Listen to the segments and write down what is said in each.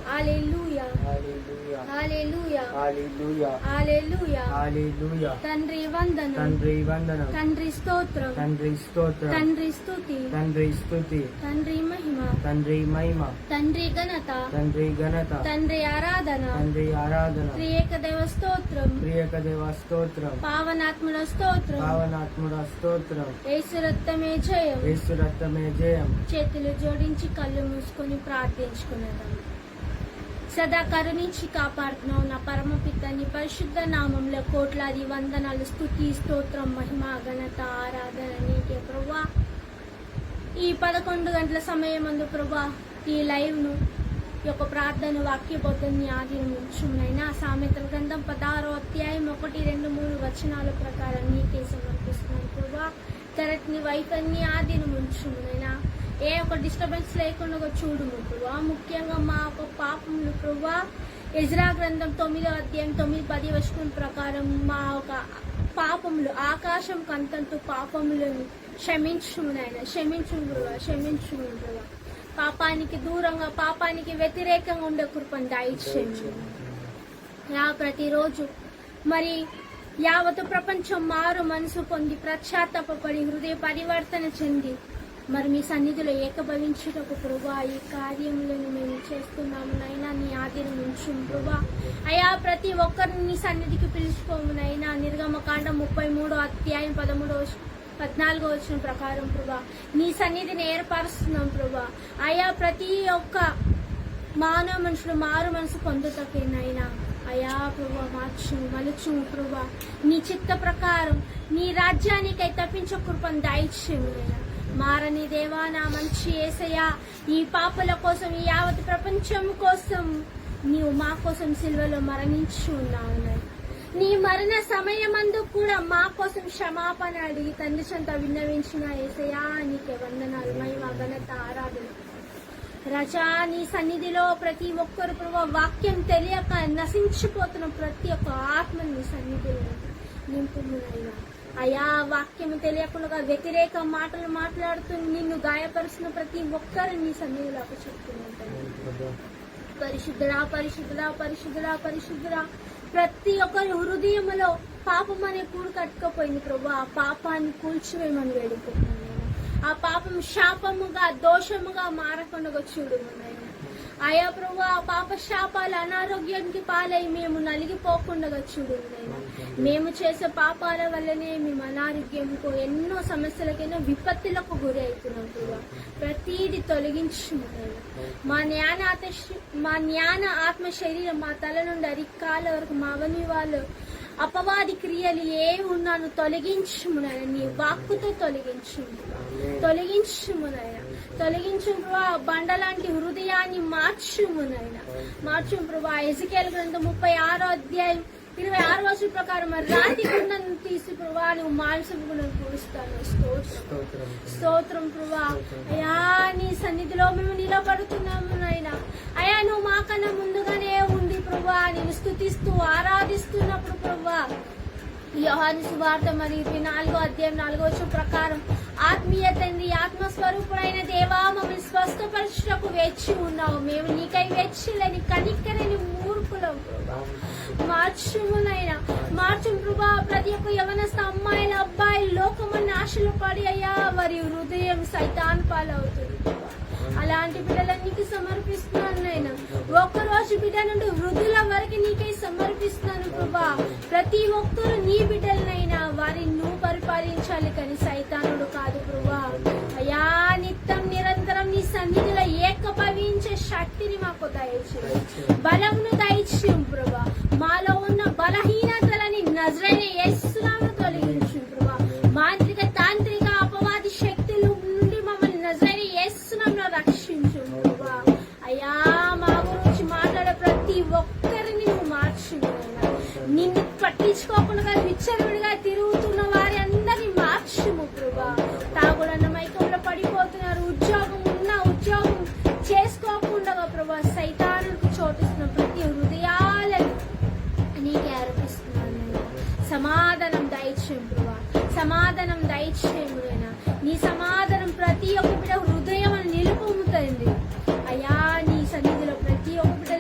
హల్లెలూయా హల్లెలూయా హల్లెలూయా హల్లెలూయా హల్లెలూయా హల్లెలూయా. తండ్రి వందనం, తండ్రి వందనం, తండ్రి స్తోత్రం, తండ్రి స్తోత్రం, తండ్రి స్తుతి, తండ్రి స్తుతి, తండ్రి మహిమ, తండ్రి మహిమ, తండ్రి ఘనత, తండ్రి ఘనత, తండ్రి ఆరాధన, తండ్రి ఆరాధన, త్రియేక దేవ స్తోత్రం, ప్రియక దేవ స్తోత్రం, పావనాత్ముల స్తోత్రం, పావనాత్ముడ స్తోత్రం, యేసు రక్తమే జయం. యేసు రక్తమే జయం. చేతులు జోడించి కళ్ళు మూసుకొని ప్రార్థించుకునేదాం. సదా కరుణించి కాపాడుతున్నావు నా పరమపిత నీ పరిశుద్ధ నామంలో కోట్లాది వందనాలు, స్తుతి, స్తోత్రం, మహిమ, ఘనత, ఆరాధన నీకే ప్రభువా. ఈ 11 గంటల సమయం అందు ప్రభువా ఈ లైవ్ను ఈ యొక్క ప్రార్థన వాక్యబోధాన్ని ఆధీనమించునైనా సామెతల గ్రంథం 16వ అధ్యాయం 1, 2, 3 వచనాల ప్రకారం నీకే సమర్పిస్తున్నాను ప్రభువా. కరెక్ట్ని వైఫల్ని ఆధీనమించునైనా ఏ ఒక్క డిస్టర్బెన్స్ లేకుండా చూడుము ప్రభువా. ముఖ్యంగా మా యొక్క పాపములు ప్రభువా ఎజ్రా గ్రంథం 9వ అధ్యాయం 9, 10 వచనం ప్రకారం మా యొక్క పాపములు ఆకాశం కంతంతు పాపములను క్షమించునైనా క్షమించుము ప్రభువా, క్షమించుము ప్రభువా. పాపానికి దూరంగా పాపానికి వ్యతిరేకంగా ఉండే కృపను దయచేయండి. ప్రతిరోజు మరి యావత్ ప్రపంచం మారు మనసు పొంది ప్రశ్చాత్తాపడి హృదయ పరివర్తన చెంది మరి మీ సన్నిధిలో ఏకభవించుటకు ప్రభువా ఈ కార్యములను మేము చేస్తున్నాము నైనా నీ ఆధీనం ఉంచుము ప్రభువా. అయా ప్రతి ఒక్కరిని నీ సన్నిధికి పిలుచుకోమునైనా నిర్గమకాండం 33వ అధ్యాయం 14వ వచనం ప్రకారం ప్రభా నీ సన్నిధిని ఏర్పరుస్తున్నాం ప్రభా. అయా ప్రతి ఒక్క మానవ మనుషులు మారు మనసు పొందుటకేనైనా అయా ప్రభా మార్చుము మలుచుము ప్రభా. నీ చిత్త ప్రకారం నీ రాజ్యానికై తప్పించే కృపను దయచేయునైనా. మారని దేవా నా మంచి యేసయ్యా ఈ పాపల కోసం ఈ యావత్ ప్రపంచం కోసం నీవు మా కోసం సిలువలో మరణించి ఉన్నావు. నీ మరణ సమయమందు కూడా మా కోసం క్షమాపణ అడిగి తండ్రి చెంత విన్నవించిన యేసయ్యా నీకే వందనాలు, మహిమ, ఘనత, ఆరాధన. రజా నీ సన్నిధిలో ప్రతి ఒక్కరు ప్రభు వాక్యం తెలియక నశించిపోతున్న ప్రతి ఒక్క ఆత్మని నీ సన్నిధిలో నింపుమునైనా. అయా వాక్యం తెలియకుండా వ్యతిరేక మాటలు మాట్లాడుతూ నిన్ను గాయపరుస్తున్న ప్రతి ఒక్కరు నీ సన్నిధిలో చెప్తున్నాను. పరిశుద్ధుడా పరిశుద్ధుడా పరిశుద్ధుడా పరిశుద్ధుడా. ప్రతి ఒక్కరి హృదయంలో పాపం అనే కూడు కట్టుకపోయింది ప్రభు. ఆ పాపాన్ని కూల్చివేయమని వేడుకుంటున్నాను. ఆ పాపం శాపముగా దోషముగా మారకుండా చూడు. అయా ప్రభు ఆ పాప శాపాలు అనారోగ్యానికి పాలై మేము నలిగిపోకుండా చూడు. మేము చేసే పాపాల వల్లనే మేము అనారోగ్యంకు ఎన్నో సమస్యలకైనా విపత్తులకు గురి అవుతున్నాం ప్రభు. ప్రతీది తొలగించు. మా జ్ఞాన ఆత్మ శరీరం మా తల నుండి అరికాల వరకు మా అవని వాళ్ళు అపవాది క్రియలు ఏ ఉన్నాను తొలగించుమునైనా. నీ వాక్కుతో తొలగించుమునైనా. తొలగించు ప్రభా. బండలాంటి హృదయాన్ని మార్చుమునైనా. మార్చు ప్రభా. ఎజికేల్ గ్రంథం 36వ అధ్యాయం 26వ వచనం ప్రకారం రాతి గుండను తీసి ప్రభా నువ్వు మాంసపు గుండను పూడుస్తాను. స్తోత్రం ప్రభా. అయా నీ సన్నిధిలో మేము నిలబడుతున్నాము నాయనా. అయా నువ్వు మాకన్నా ముందుగానే ఉండి ప్రభా నేను స్తుతిస్తూ ఆరాధిస్తున్నప్పుడు ప్రభా యోహాను సువార్త మరి 24వ అధ్యాయం 4వ వచనం ప్రకారం ఆత్మీయ తండ్రి ఆత్మస్వరూపుడైన దేవా మమ్మల్ని స్వస్థపరచుటకు వేచి ఉన్నావు. మేము నీకై వేచిలేని కనికరని మూర్ఖులం ప్రభా. మార్చుమునైనా. మార్చుము ప్రభా. ప్రతి ఒక్క యవనస్థ అమ్మాయిల అబ్బాయిలు లోకమన్న ఆశలు పడి అయ్యా వారి హృదయం సైతాన్ పాలవుతుంది. అలాంటి బిడ్డలన్నీకి సమర్పిస్తున్నాను నాయన. ఒక్కరోజు బిడ్డ నుండి వృద్ధుల వరకు నీకై సమర్పిస్తున్నాను ప్రభా. ప్రతి ఒక్కరు నీ బిడ్డలనైనా వారిని నువ్వు పరిపాలించాలి కానీ సైతానుడు కాదు ప్రభా. అయా నిత్యం నిరంతరం నీ సన్నిధిలో ఏకభవించే శక్తిని మాకు దయచేయి, బలమును దయచేయం ప్రభా. మాలో ఉన్న బలహీనతలని నజరేయుడైన యేసు నామములో తొలగించు ప్రభా. మాంత్రిక తాంత్రిక అపవాది శక్తుల నుండి మమ్మల్ని నజరేయుడైన యేసు నామములో రక్షించు ప్రభా. అయ్యా మా గురించి మాట్లాడే ప్రతి ఒక్కరిని నువ్వు మార్చు. నిన్ను పట్టించుకోకుండా విచ్చలవిడిగా తిరుగుతున్న వారి అందరినీ మార్చుము ప్రభా. తాగుడన్న మైకంలో పడిపోతున్నారు. ఉద్యోగం ఉన్నా ఉద్యోగం చేసుకోకుండా ప్రభా సైతానుకు చోటిస్తున్న ప్రతి హృదయాలను నీకే అర్పిస్తున్నాను. సమాధానం దయచేయం ప్రభా. సమాధానం దయచేయము అయినా. నీ సమాధానం ప్రతి ఒక్క బిడ్డ హృదయం నిలుపుతుంది. అయ్యా నీ సన్నిధిలో ప్రతి ఒక్క బిడ్డ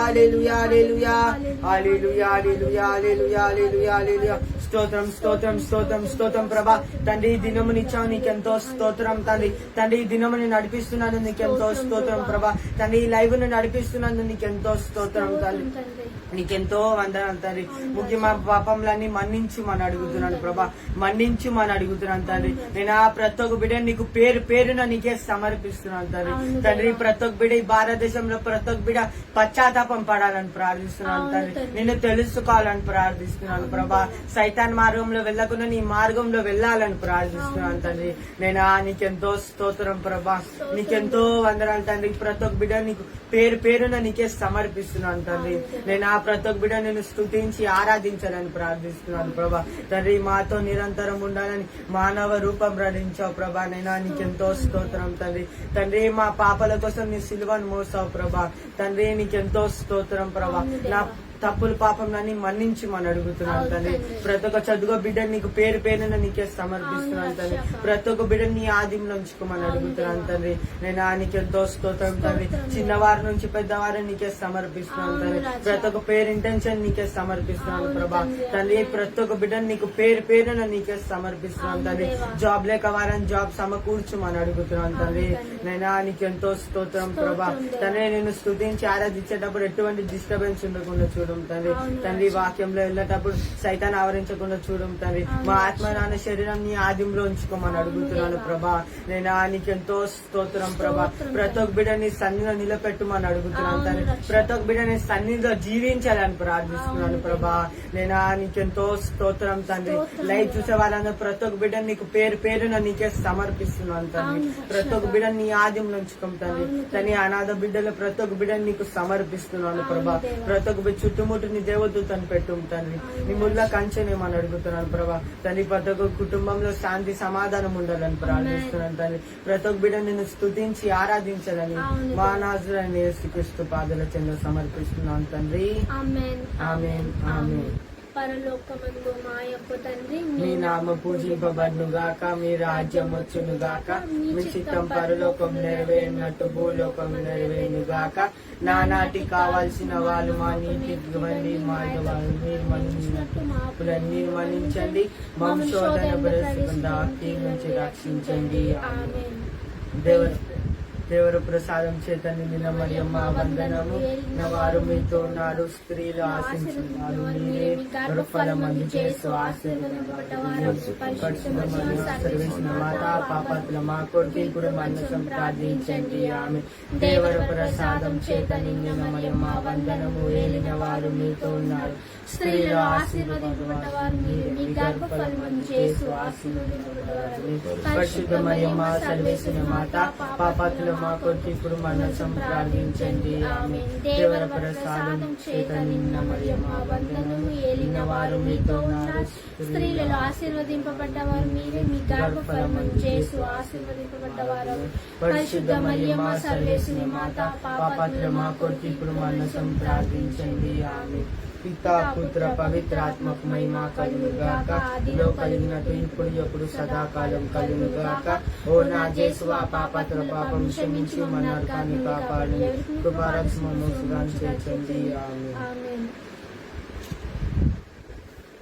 హల్లెలూయా హల్లెలూయా హల్లెలూయా హల్లెలూయా హల్లెలూయా హల్లెలూయా హల్లెలూయా. స్తోత్రం స్తోత్రం స్తోత్రం స్తోత్రం ప్రభా. తండ్రి ఈ దినమునిచ్చావు నీకెంతో స్తోత్రం తండ్రి. తండ్రి ఈ దినముని నడిపిస్తున్నాను నీకెంతో స్తోత్రం ప్రభా. తండ్రి ఈ లైవ్ ను నడిపిస్తున్నాను నీకెంతో స్తోత్రం తండ్రి. నీకెంతో వందనాలు తండ్రి. ముఖ్యమా పాపంలన్నీ మన్నించమని అడుగుతున్నాను ప్రభా. మన్నించమని అడుగుతున్నాను తండ్రి. నేను ఆ ప్రతి ఒక్క బిడ్డ నీకు పేరు పేరున నీకే సమర్పిస్తున్నాను తండ్రి. తండ్రి ప్రతి ఒక్క బిడ్డ ఈ భారతదేశంలో ప్రతి ఒక్క బిడ్డ పశ్చాత్తాపం పడాలని ప్రార్థిస్తున్నాను తండ్రి. నిన్ను తెలుసుకోవాలని ప్రార్థిస్తున్నాను ప్రభా. సైతాన్ మార్గంలో వెళ్ళకుండా నీ మార్గంలో వెళ్ళాలని ప్రార్థిస్తున్నాను తండ్రి. నేను నీకెంతో స్తోత్రం ప్రభా. నీకెంతో వందనాలు తండ్రి. ప్రతి ఒక్క బిడ్డ నీకు పేరు పేరున నీకే సమర్పిస్తున్నాను తండ్రి. నేను ఆ ప్రతి ఒక్క బిడ్డ నేను స్తుతించి ఆరాధించాలని ప్రార్థిస్తున్నాను ప్రభా. తండ్రి మాతో నిరంతరం ఉండాలని మానవ రూపం ధరించావు ప్రభా. నేను నీకెంతో స్తోత్రం తండ్రి. తండ్రి మా పాపల కోసం నీ సిలువను మోసావు ప్రభా. తండ్రి నీకెంతో స్తోత్రం ప్రభా. నా తప్పులు పాపంలన్నీ మన్నించి మనం అడుగుతున్నాను తండ్రి. ప్రతి ఒక్క చదువు బిడ్డ నీకు పేరు పేరున నీకే సమర్పిస్తున్నాను తండ్రి. ప్రతి ఒక్క బిడ్డ నీ ఆదిలో ఉంచుకోమని అడుగుతున్నాను తండ్రి. నేను నీకెంతో స్తోత్రం తండ్రి. చిన్నవారి నుంచి పెద్దవారు నీకే సమర్పిస్తున్నాను తండ్రి. ప్రతి ఒక్క పేరు ఇంటెన్షన్ నీకే సమర్పిస్తున్నాను ప్రభా. తండ్రి ప్రతి ఒక్క బిడ్డ నీకు పేరు పేరున నీకే సమర్పిస్తున్నాను తండ్రి. జాబ్ లేక వారని జాబ్ సమకూర్చుమని అడుగుతున్నాను తండ్రి. నేను నీకెంతో స్తోత్రం ప్రభా. తండ్రి నేను స్తుతించి ఆరాధించేటప్పుడు ఎటువంటి డిస్టర్బెన్స్ ఉండకుండా చూడడం తండ్రి. తండ్రి వాక్యంలో వెళ్ళేటప్పుడు సైతాన్ని ఆవరించకుండా చూడడం తండ్రి. మా ఆత్మ నాన్న శరీరం నీ ఆదిలో ఉంచుకోమని అడుగుతున్నాను ప్రభా. నేను నీకెంతో స్తోత్రం ప్రభా. ప్రతి ఒక్క బిడ్డ నీ సన్నిధిలో నిలబెట్టుమని అడుగుతున్నాను తండ్రి. ప్రతి ఒక్క బిడ్డ నీ సన్నిధిలో జీవించాలని ప్రార్థిస్తున్నాను ప్రభా. నేను నీకెంతో స్తోత్రం తండ్రి. లైవ్ చూసే వాళ్ళందరూ ప్రతి ఒక్క బిడ్డ నీకు పేరు పేరున నీకే సమర్పిస్తున్నాను తండ్రి. ప్రతి ఒక్క బిడ్డ నీ ఆదిలో ఉంచుకోం తండ్రి. తని అనాథ బిడ్డలు ప్రతి ఒక్క బిడ్డ నీకు సమర్పిస్తున్నాను ప్రభా. ప్రతి ఒక్క బిడ్డ చుట్టుముట్టు నీ దేవదూతను పెట్టు తండ్రి. నీ ముళ్ళ కంచెనేమని అడుగుతున్నాను ప్రభా. తండ్రి ప్రతి ఒక్క కుటుంబంలో శాంతి సమాధానం ఉండాలని ప్రార్థిస్తున్నాను తండ్రి. ప్రతి ఒక్క బిడ్డ నిన్ను స్తుతించి ఆరాధించాలని మా నాజరుడైన యేసుక్రీస్తు పాదాల చెంత సమర్పిస్తున్నాను తండ్రి. ఆమేన్ ఆమేన్ ఆమేన్. పరలోకమందు మా యొక్క తండ్రి మీ నామ పూజింపబడును గాక. మీ రాజ్యం వచ్చును గాక. మీ చిత్తం పరలోకం నెరవేరినట్టు భూలోకం నెరవేరును గాక. నానాటి కావాల్సిన వాళ్ళు మా నీటి ఇవ్వండి. మా మీరు మన్నించినట్టు మా అప్పులన్నీ మన్నించండి. వంశోధన బలసుకుండా నుంచి రక్షించండి. ఆమేన్. దేవర ప్రసాదం చేత నిండిన మరియమ్మ వందనము. వారు మీతో ఉన్నారు. స్త్రీలు ఆశించున్నారు మీరే. ఫలమందు చేస్తూ ఆశీర్వదించిన మాత పాపత్ల మా కొడుకు ఇప్పుడు మనసం ప్రార్థించండి. ఆమె దేవర ప్రసాదం చేత నిండిన మరియమ్మ వందనము. ఏలిన వారు మీతో ఉన్నారు. స్త్రీలు ఆశీర్వదింపబడ్డవారు మీరే. మీ గర్భఫలమందు చేస్తూ ఆశీర్వదింపబడ్డవారు. పరిశుద్ధ మరియమ్మ సర్వేశ్వర మాత పాపత్ల మా కొడుకు ఇప్పుడు మనసం ప్రార్థించండి. ఆమె దేవర ప్రసాదం చేత నిన్న మరియమ్మ వందనము. ఏలిన వారు మీతో ఉన్నారు. స్త్రీలలో ఆశీర్వదింపబడ్డవారు మీరే. మీ గర్భఫలమందు చేస్తూ ఆశీర్వదింపబడ్డవారు. పరిశుద్ధ మరియమ్మ సర్వేశ్వరి మాత పాపత్ల మా కొడుకు ఇప్పుడు మనసం ప్రార్థించండి. ఆమె పితా పుత్ర పవిత్రాత్మకు మహిమ కలుగుగాక. ఆదిలో కలిగినట్టు ఇప్పుడు ఎప్పుడు సదాకాలం కలుగుగాక. ఓ నా యేసువా పాపత్ర పాపం క్షమించి మన నరకాన్ని కాపాడు. కృపారక్షణను చేర్చండి. ఆమేన్.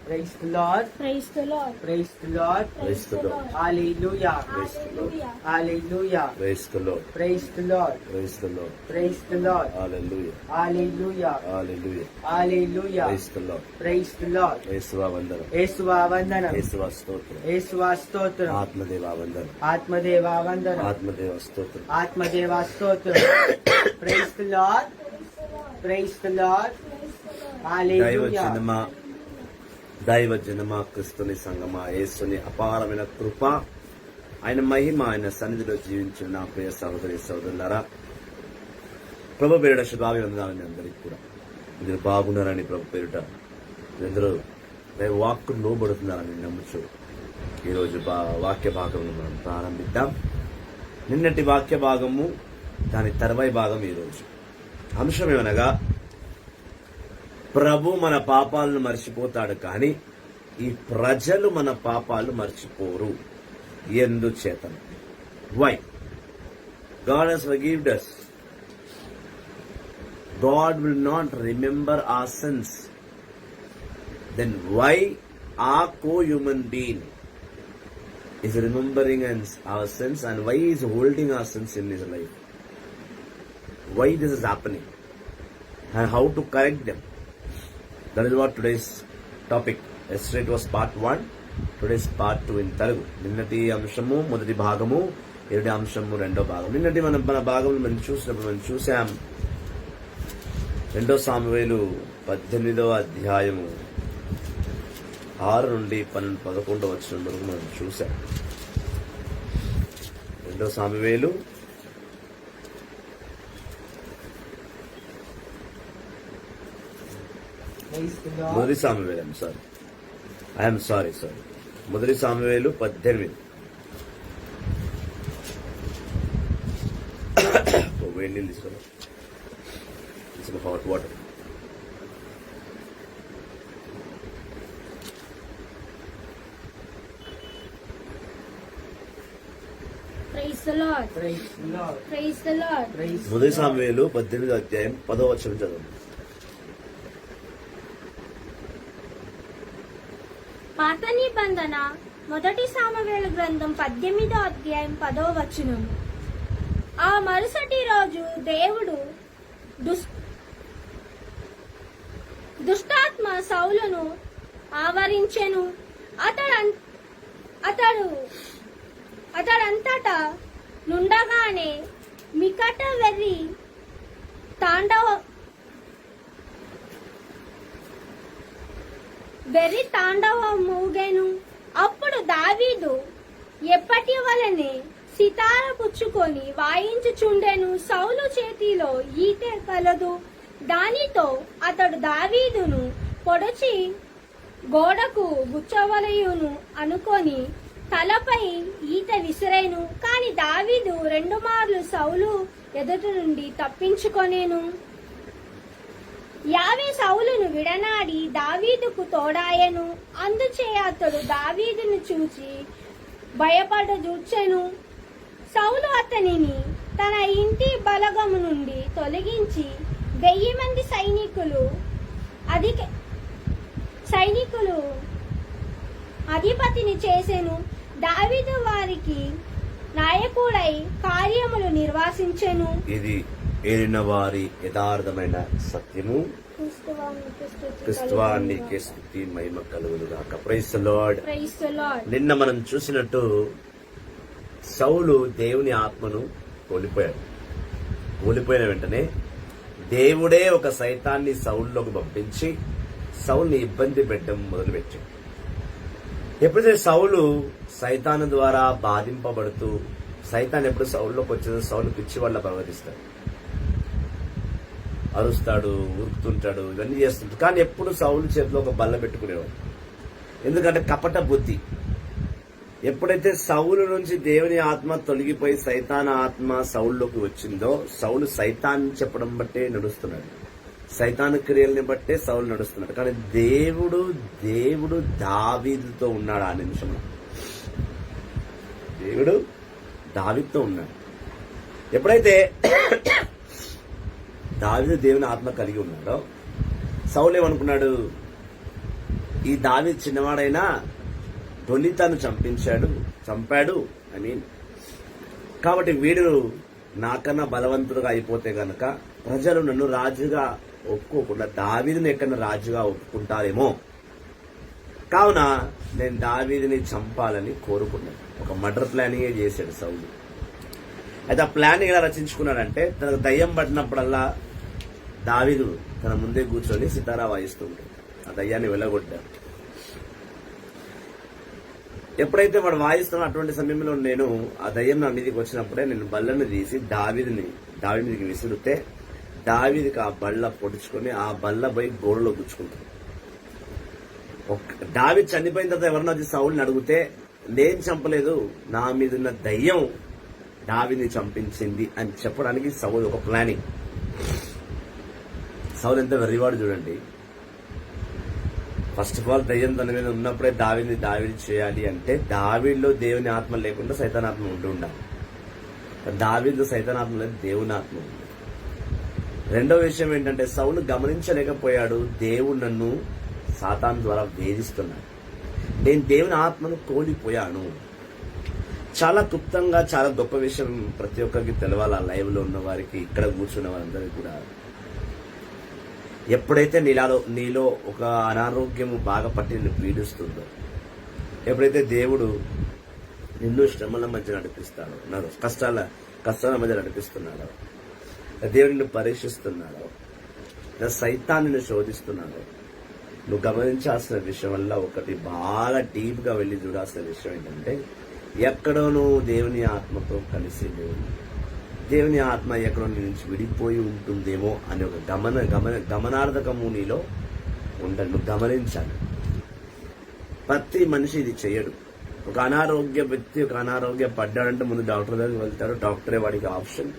Praise the Lord. Praise the Lord. Praise the Lord. Praise the Lord. Hallelujah. Hallelujah. Hallelujah. Praise the Lord. Praise the Lord. Praise the Lord. Praise the Lord. Hallelujah. Hallelujah. Hallelujah. Hallelujah. Praise the Lord. Praise the Lord. యేసువా వందనం. యేసువా వందనం. యేసువా స్తోత్రం. యేసువా స్తోత్రం. ఆత్మదేవా వందనం. ఆత్మదేవా వందనం. ఆత్మదేవ స్తోత్రం. ఆత్మదేవా స్తోత్రం. Praise the Lord. Praise the Lord. Hallelujah. దైవ జనమా క్రిస్తుని సంగమా యేసుని అపారమైన కృప ఆయన మహిమ ఆయన సన్నిధిలో జీవించిన నా ప్రియ సహోదరి సహోదరులారా, ప్రభు పేరిట శుభాభివందనాలని అందరికీ కూడా. మీరు బాగున్నారని ప్రభు పేరిట అందరూ వాక్కు లోబడుతున్నారని నమ్ముచు ఈరోజు వాక్య భాగం మనం ప్రారంభిద్దాం. నిన్నటి వాక్య భాగము దాని తర్వాయి భాగం ఈరోజు. అంశం ఏమనగా, ప్రభు మన పాపాలను మర్చిపోతాడు కానీ ఈ ప్రజలు మన పాపాలు మర్చిపోరు. ఎందుచేత? Why? God has forgiven us. God will not remember our sins, then why our co-human being is remembering our sins, and why he is holding our sins in his life? Why this is happening and how to correct them? That is what today's topic. Yesterday it was part 1, today's part 2 in Telugu. నిన్నటి అంశము మొదటి భాగము, ఈనాటి అంశము రెండో భాగం. నిన్నటి మన భాగం మనం చూసాం 2 సామువేలు 18వ అధ్యాయము 6 నుండి 11వ వచనం వరకు మనం చూసాం. 2 సామువేలు మొదటి సామువేలు మొదటి సామువేలు 18. వేడి నీళ్ళు తీసుకోవాలి, హాట్ వాటర్. మొదటి సామువేలు 18వ అధ్యాయం 10వ వచనం చదవండి. పాత నిబంధన మొదటి సామువేలు గ్రంథం 18వ అధ్యాయం 10వ వచనం. ఆ మరుసటి రోజు దేవుడు దుష్టాత్మ సౌలును ఆవరించెను. అతడంతటా నుండగానే మికట వెర్రి తాండవం మూగెను. అప్పుడు దావీదు ఎప్పటి వలనే సితార పుచ్చుకొని వాయించుచుండెను. సౌలు చేతిలో ఈటె కలదు. దానితో అతడు దావీదును పొడచి గోడకు గుచ్చవలయును అనుకొని తలపై ఈట విసిరేను. కాని దావీదు 2 మార్లు సౌలు ఎదుట నుండి తప్పించుకొనేను. యావే సౌలును విడనాడి దావీదుకు తోడాయెను. అందుచే అతడు దావీదును చూచి భయపడజూచెను. సౌలు అతనిని తన ఇంటి బలగము నుండి తొలగించి 1000 మంది సైనికులు అధిపతిని చేసెను. దావీదు వారికి నాయకుడై కార్యములు నిర్వహించెను. ఇది ఏలిన వారి యథార్థమైన సత్యము. క్రిస్తువానికి స్తుతి మహిమ కలుగునుగాక. Praise the Lord. నిన్న మనం చూసినట్టు సౌలు దేవుని ఆత్మను కోల్పోయిన వెంటనే దేవుడే ఒక సైతాన్ని సౌలులోకి పంపించి సౌలుని ఇబ్బంది పెట్టడం మొదలుపెట్టాడు. ఎప్పుడైతే సౌలు సైతాను ద్వారా బాధింపబడుతూ, సైతాన్ ఎప్పుడు సౌలులోకి వచ్చేదో సౌలు పిచ్చి వల్ల ప్రవర్తిస్తాడు, అరుస్తాడు, ఉరుకుతుంటాడు, ఇవన్నీ చేస్తుంటాడు. కానీ ఎప్పుడు సౌలు చేతిలో ఒక బల్ల పెట్టుకునేవాడు. ఎందుకంటే కపట బుద్ధి. ఎప్పుడైతే సౌలు నుంచి దేవుని ఆత్మ తొలగిపోయి సైతాన్ ఆత్మ సౌలులోకి వచ్చిందో, సౌలు సైతాన్ చెప్పడం బట్టే నడుస్తున్నాడు, సైతాన్ క్రియల్ని బట్టే సౌలు నడుస్తున్నాడు. కానీ దేవుడు దావీదుతో ఉన్నాడు. ఆ నిమిషంలో దేవుడు దావీదుతో ఉన్నాడు. ఎప్పుడైతే దావీదు దేవుని ఆత్మ కలిగి ఉన్నాడో, సౌలు ఏమనుకున్నాడు, ఈ దావీదు చిన్నవాడైనా దొలితను చంపాడు కాబట్టి వీడు నాకన్నా బలవంతుడుగా అయిపోతే గనక ప్రజలు నన్ను రాజుగా ఒప్పుకోకుండా దావీదుని ఎక్కడన్నా రాజుగా ఒప్పుకుంటారేమో, కావున నేను దావీదుని చంపాలని కోరుకున్నాను. ఒక మర్డర్ ప్లానింగే చేశాడు సౌలు. అయితే ఆ ప్లాన్ ఎలా రచించుకున్నాడంటే, తనకు దయ్యం పట్టినప్పుడల్లా దావీదు తన ముందే కూర్చొని సితారా వాయిస్తూ ఉంటాడు. ఆ దయ్యాన్ని వెళ్ళగొట్టాడు. ఎప్పుడైతే వాడు వాయిస్తున్నా అటువంటి సమయంలో నేను ఆ దయ్యం నా మీదకి వచ్చినప్పుడే నేను బల్లను తీసి దావీదు మీదకి విసిరితే దావీదుకి ఆ బల్ల పొడుచుకొని ఆ బల్ల పోయి గోడలో గుచ్చుకుంటాడు. దావీదు చనిపోయిన తర్వాత ఎవరన్నా వచ్చి సౌలుని అడిగితే, నేను చంపలేదు, నా మీద ఉన్న దయ్యం దావీదుని చంపించింది అని చెప్పడానికి సౌలు ఒక ప్లానింగ్. సౌలు ఎంత వెర్రివాడు చూడండి. ఫస్ట్ ఆఫ్ ఆల్ దయ్యం తన మీద ఉన్నప్పుడే దావీదు చేయాలి అంటే దావీదులో దేవుని ఆత్మ లేకుండా సైతానాత్మ ఉండి ఉండాలి. దావీదులో సైతానాత్మ లేదు, దేవుని ఆత్మ ఉంది. రెండో విషయం ఏంటంటే సౌలు గమనించలేకపోయాడు, దేవుడు నన్ను సాతాను ద్వారా వేధిస్తున్నాడు, నేను దేవుని ఆత్మను కోల్పోయాను. చాలా క్లుప్తంగా చాలా గొప్ప విషయం ప్రతి ఒక్కరికి తెలవాలి. ఆ లైవ్ లో ఉన్న వారికి, ఇక్కడ కూర్చున్న వారందరికీ కూడా. ఎప్పుడైతే నీలో ఒక అనారోగ్యము బాగా పట్టి నిన్ను పీడిస్తుందో, ఎప్పుడైతే దేవుడు నిన్ను శ్రమల మధ్య నడిపిస్తాడో, కష్టాల మధ్య నడిపిస్తున్నాడో, దేవుడు నిన్ను పరీక్షిస్తున్నాడో, సైతాన్ని నిన్ను శోధిస్తున్నాడో, నువ్వు గమనించాల్సిన విషయం వల్ల ఒకటి బాగా డీప్ గా వెళ్ళి చూడాల్సిన విషయం ఏంటంటే, ఎక్కడో నువ్వు దేవుని ఆత్మతో కలిసి దేవుని ఆత్మ ఎక్కడో నీ నుంచి విడిపోయి ఉంటుందేమో అనే ఒక గమనార్థకము నీలో ఉండాలి. నువ్వు గమనించాలి. ప్రతి మనిషి ఇది చేయడు. ఒక అనారోగ్య వ్యక్తి ఒక అనారోగ్య పడ్డాడంటే ముందు డాక్టర్ దగ్గరికి వెళ్తాడు. డాక్టరే వాడికి ఆప్షన్,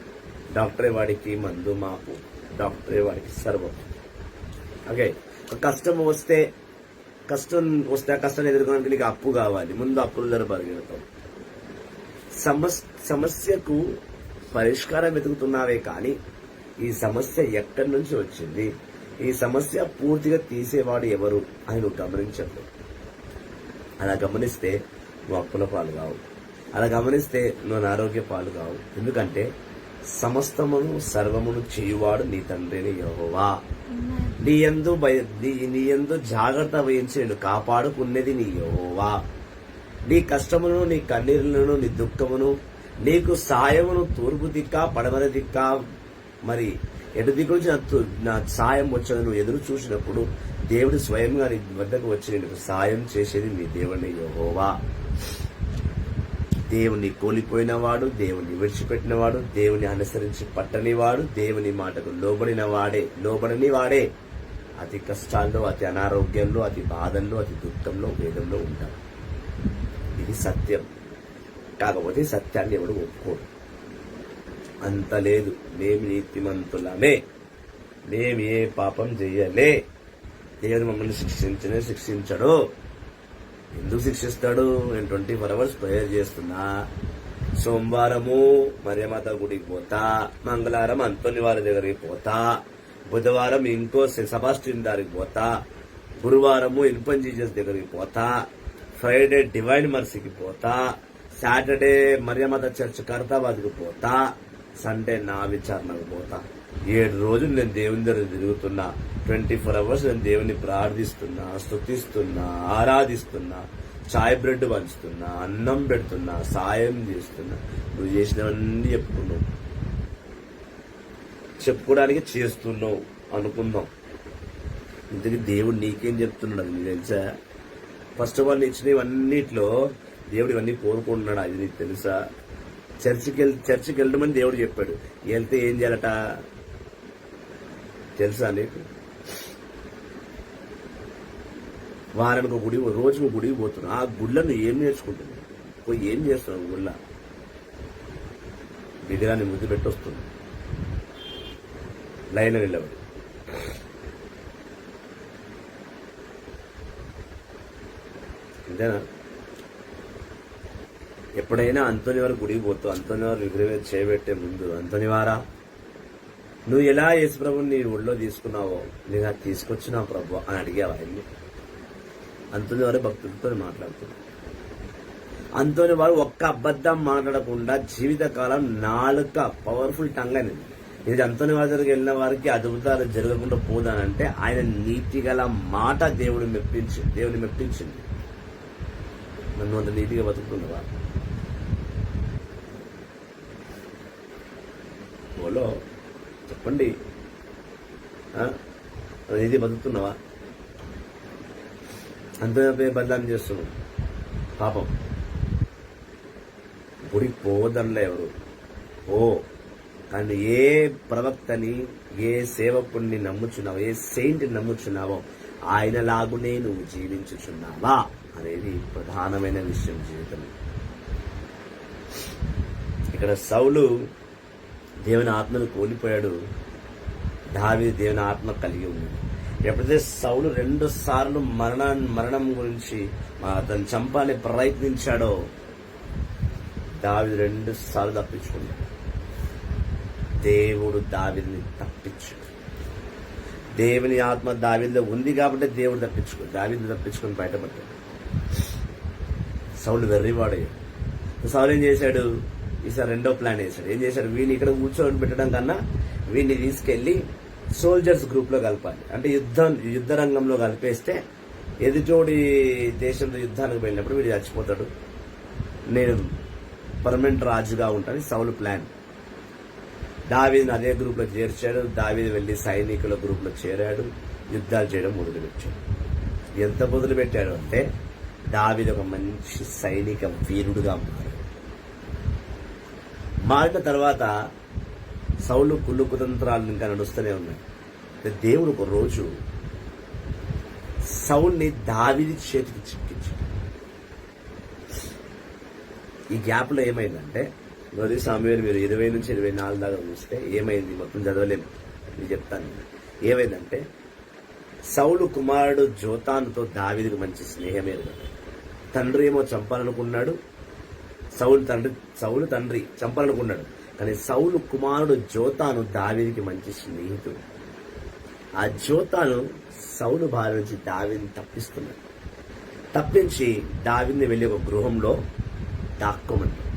డాక్టరే వాడికి మందు మాపు, డాక్టరే వాడికి సర్వం. ఓకే, కష్టం వస్తే ఆ కష్టాన్ని ఎదుర్కోవడానికి నీకు అప్పు కావాలి, ముందు అప్పుల ధర పరిగెడతావు. సమస్యకు పరిష్కారం వెతుకుతున్నావే కానీ ఈ సమస్య ఎక్కడి నుంచి వచ్చింది, ఈ సమస్య పూర్తిగా తీసేవాడు ఎవరు అని నువ్వు గమనించట్లేదు. అలా గమనిస్తే నువ్వు అప్పుల పాలు కావు, అలా గమనిస్తే నువ్వు అనారోగ్య పాలు కావు. ఎందుకంటే సమస్తమును సర్వమును చేయువాడు నీ తండ్రిని యెహోవా. నీ యందు జాగ్రత్త వహించి నేను కాపాడుకునేది నీ యెహోవా. నీ కష్టమును, నీ కన్నీరులను, నీ దుఃఖమును, నీకు సాయమును తూర్పు దిక్క పడమర దిక్క మరి ఎటు దిక్కు నుంచి నా సాయం వచ్చేది నువ్వు ఎదురు చూసినప్పుడు దేవుడు స్వయంగా నీ వద్దకు వచ్చి నీకు సాయం చేసేది నీ దేవుని యెహోవా. దేవుని కోల్పోయినవాడు, దేవుని విడిచిపెట్టినవాడు, దేవుని అనుసరించి పట్టనివాడు, దేవుని మాటకు లోబడని వాడే అతి కష్టాల్లో, అతి అనారోగ్యంలో, అతి బాధల్లో, అతి దుఃఖంలో, వేదంలో ఉంటాడు. ఇది సత్యం. కాకపోతే సత్యాన్ని ఎవడు ఒప్పుకోడు. అంత లేదు, మేము నీతిమంతులమే, మేము ఏ పాపం చెయ్యలే, దేవుడు మమ్మల్ని శిక్షించడు. ఎందుకు శిక్షిస్తాడు? నేను 24 hours ప్రేయర్ చేస్తున్నా, సోమవారము మరియమాత గుడికి పోతా, మంగళవారం అంతోని వారి దగ్గరికి పోతా, బుధవారం ఇంకో సెబాస్టియన్ దగ్గరికి పోతా, గురువారము ఇన్ఫన్ జీసస్ దగ్గరికి పోతా, ఫ్రైడే డివైన్ మర్సీకి పోతా, సాటర్డే మరియమాత చర్చ్ ఖైరతాబాద్కి పోతా, సండే నా విచారణకు పోతా. 7 రోజులు నేను దేవుని దగ్గర తిరుగుతున్నా. 24 hours నేను దేవుని ప్రార్థిస్తున్నా, స్తుతిస్తున్నా, ఆరాధిస్తున్నా, చాయ్ బ్రెడ్ పంచుతున్నా, అన్నం పెడుతున్నా, సాయం చేస్తున్నా. నువ్వు చేసినవన్నీ చెప్పుకోవడానికి చేస్తున్నావు అనుకుందాం. ఇంతకీ దేవుడు నీకేం చెప్తున్నాడు అది నీకు తెలుసా? ఫస్ట్ ఆఫ్ ఆల్ ఇచ్చినవన్నిట్లో దేవుడు ఇవన్నీ కోరుకుంటున్నాడు, అది నీకు తెలుసా? చర్చికి వెళ్ళమని దేవుడు చెప్పాడు. వెళ్తే ఏం చేయాలట తెలుసా నీకు? వారానికి గుడి, రోజుకు గుడికి పోతున్నావు. ఆ గుళ్ళను ఏం నేర్చుకుంటున్నావు? పోయి ఏం చేస్తున్నావు? గుళ్ళ విగ్రహాన్ని ముద్దు పెట్టొస్తుంది, లైన్లో నిలబడి. అంతేనా? ఎప్పుడైనా అంతోని వారు గుడికి పోతావు, అంతోని వారు విగ్రహం చేయబెట్టే ముందు, అంతోని వారా నువ్వు ఎలా యేసు ప్రభుని నీ ఒళ్ళో తీసుకున్నావో, నేను అది తీసుకొచ్చినా ప్రభు అని అడిగావా? ఆయన్ని అంతోని వారు భక్తులతో మాట్లాడుతున్నారు. అంతోని వారు ఒక్క అబద్ధం మాట్లాడకుండా జీవితకాలం 4 పవర్ఫుల్ టంగ్ అనేది. ఇది అంతోని వారి దగ్గరికి వెళ్ళిన వారికి అద్భుతాలు జరగకుండా పోదానంటే ఆయన నీతి గల మాట దేవుని మెప్పించింది. నన్ను అంత నీతిగా బతుకుతుండవా? ఓలో చెప్పండి, నీతి బతుకుతున్నావా? అంత బదలాన్ని చేస్తున్నావు. పాపం గుడికి పోవద్దనలే ఎవరు, ఓ కానీ ఏ ప్రవక్తని, ఏ సేవకుడిని నమ్ముచున్నావో, ఏ సెయింట్ని నమ్ముచున్నావో ఆయనలాగునే నువ్వు జీవించుచున్నావా అనేది ప్రధానమైన విషయం జీవితంలో. ఇక్కడ సౌలు దేవుని ఆత్మను కోల్పోయాడు, దావీదు దేవుని ఆత్మ కలిగి ఉన్నాడు. ఎప్పుడైతే సౌలు 2 సార్లు మరణం గురించి అతను చంపాలని ప్రయత్నించాడో, దావీదు 2 సార్లు తప్పించుకున్నాడు. దేవుడు దావీదుని తప్పించాడు. దేవుని ఆత్మ దావీదులో ఉంది కాబట్టి దేవుడు దావీదు తప్పించుకొని బయటపడ్డాడు. సౌలు వెర్రివాడయ్యాడు. సౌలు ఏం చేశాడు? ఈసారి రెండో ప్లాన్ వేశాడు. ఏం చేశాడు? వీడిని ఇక్కడ కూర్చొని పెట్టడం కన్నా వీడిని తీసుకెళ్లి సోల్జర్స్ గ్రూప్ లో కలపాలి. అంటే యుద్ధ రంగంలో కలిపేస్తే ఎదుటోడి దేశంలో యుద్ధానికి వెళ్ళినప్పుడు వీడు చచ్చిపోతాడు, నేను పర్మనెంట్ రాజుగా ఉంటాను. సౌలు ప్లాన్. దావీదుని అదే గ్రూప్ లో చేర్చాడు. దావీదు వెళ్లి సైనికుల గ్రూప్ లో చేరాడు. యుద్ధాలు చేయడం మొదలుపెట్టాడు. ఎంత మొదలుపెట్టాడు అంటే దావీదు ఒక మంచి సైనిక వీరుడుగా మారిన తర్వాత సౌలు కుళ్ళు కుతంత్రాలు ఇంకా నడుస్తూనే ఉన్నాయి. దేవుడు ఒక రోజు సౌల్ని దావీదు చేతికి చిక్కించాడు. ఈ గ్యాప్ లో ఏమైందంటే, మొదటి సామెవేలు మీరు 20 నుంచి 24 దాకా చూస్తే ఏమైంది, మొత్తం చదవలేము, నేను చెప్తాను. ఏమైందంటే, సౌలు కుమారుడు జోతానుతో దావీదుకు మంచి స్నేహం ఏర్పడింది. తండ్రి ఏమో చంపాలనుకున్నాడు, సౌలు తండ్రి చంపాలనుకున్నాడు. కానీ సౌలు కుమారుడు జోతాను దావీదుకి మంచి స్నేహితుడు. ఆ జోతాను సౌలు భార్య నుంచి దావీదుని తప్పిస్తున్నాడు. తప్పించి దావీదుని వెళ్ళి ఒక గృహంలో దాక్కోమంటాడు.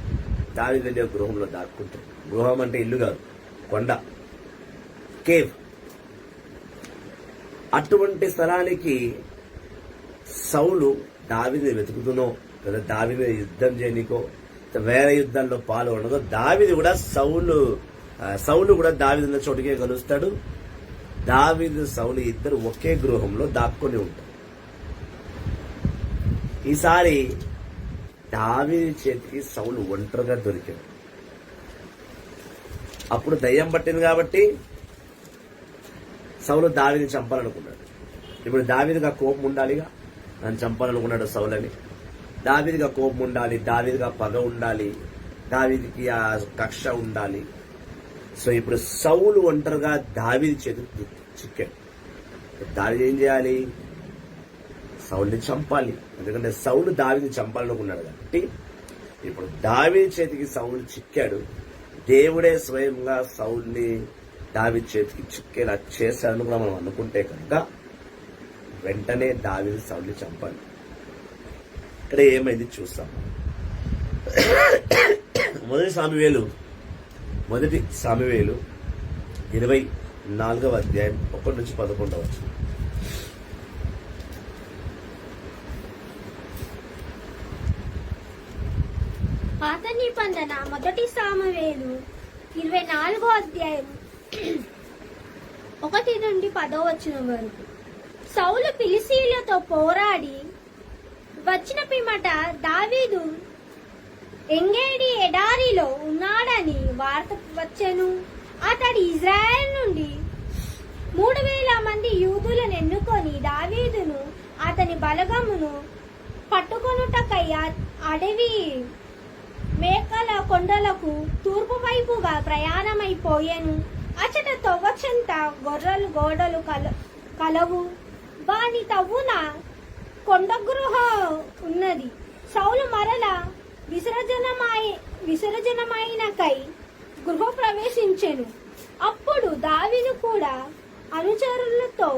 దావీదు వెళ్ళి ఒక గృహంలో దాక్కుంటాడు. గృహం అంటే ఇల్లు కాదు, కొండ, కేవ్. అటువంటి స్థలానికి సౌలు దావీదుని వెతుకుతున్నో లేదా దావీదు యుద్ధం చేయనికో వేరే యుద్ధాల్లో పాల్గొనదో, దావీదు కూడా సౌలు కూడా దావీదు ఉన్న చోటుకే కలుస్తాడు. దావీదు సౌలు ఇద్దరు ఒకే గృహంలో దాక్కొని ఉంటారు. ఈసారి దావీదు చేతికి సౌలు ఒంటరిగా దొరికాడు. అప్పుడు దయ్యం పట్టింది కాబట్టి సౌలు దావీదుని చంపాలనుకున్నాడు. ఇప్పుడు దావీదుగా కోపం ఉండాలిగా, నన్ను చంపాలనుకున్నాడు సౌలని. దావీదుగా కోపం ఉండాలి, దావీదుగా పగ ఉండాలి, దావీదుకి ఆ కక్ష ఉండాలి. సో ఇప్పుడు సౌలు ఒంటరిగా దావీదు చేతికి చిక్కాడు. దావీదు ఏం చేయాలి? సౌలుని చంపాలి. ఎందుకంటే సౌలు దావీదుని చంపాలనుకున్నాడు కాబట్టి ఇప్పుడు దావీదు చేతికి సౌలు చిక్కాడు. దేవుడే స్వయంగా సౌల్ని దావీదు చేతికి చిక్కేలా చేశాడని కూడా మనం అనుకుంటే కనుక వెంటనే దావీదు సౌల్ని చంపాలి. ఇక్కడ ఏమైంది చూస్తాం. మొదటి సామెవేలు 24వ అధ్యాయం 1 నుంచి 11 వచనం. పాత నిబంధన మొదటి సామెవేలు 24వ అధ్యాయం 1 నుండి 10వ వచనం వరకు. సౌలు ఫిలిష్తీయులతో పోరాడి వచ్చిన పిమ్మట దావీదు ఎంగేడి ఎడారిలో ఉన్నాడని వార్త వచ్చెను. అతడు ఇజ్రాయెల్ నుండి 3000 మంది యూదులను ఎన్నుకొని దావీదును అతని బలగమును పట్టుకొనుటకై అడవి మేకల కొండలకు తూర్పు వైపుగా ప్రయాణమైపోయాను. అచట తవ్వచంత గొర్రెలు గోడలు కలవు. వాని తవ్వున కొండ గృహ ఉన్నది. సౌలు మరల విసర్జనమైనకై గృహ ప్రవేశించెను. అప్పుడు దావీదు కూడా అనుచరులతో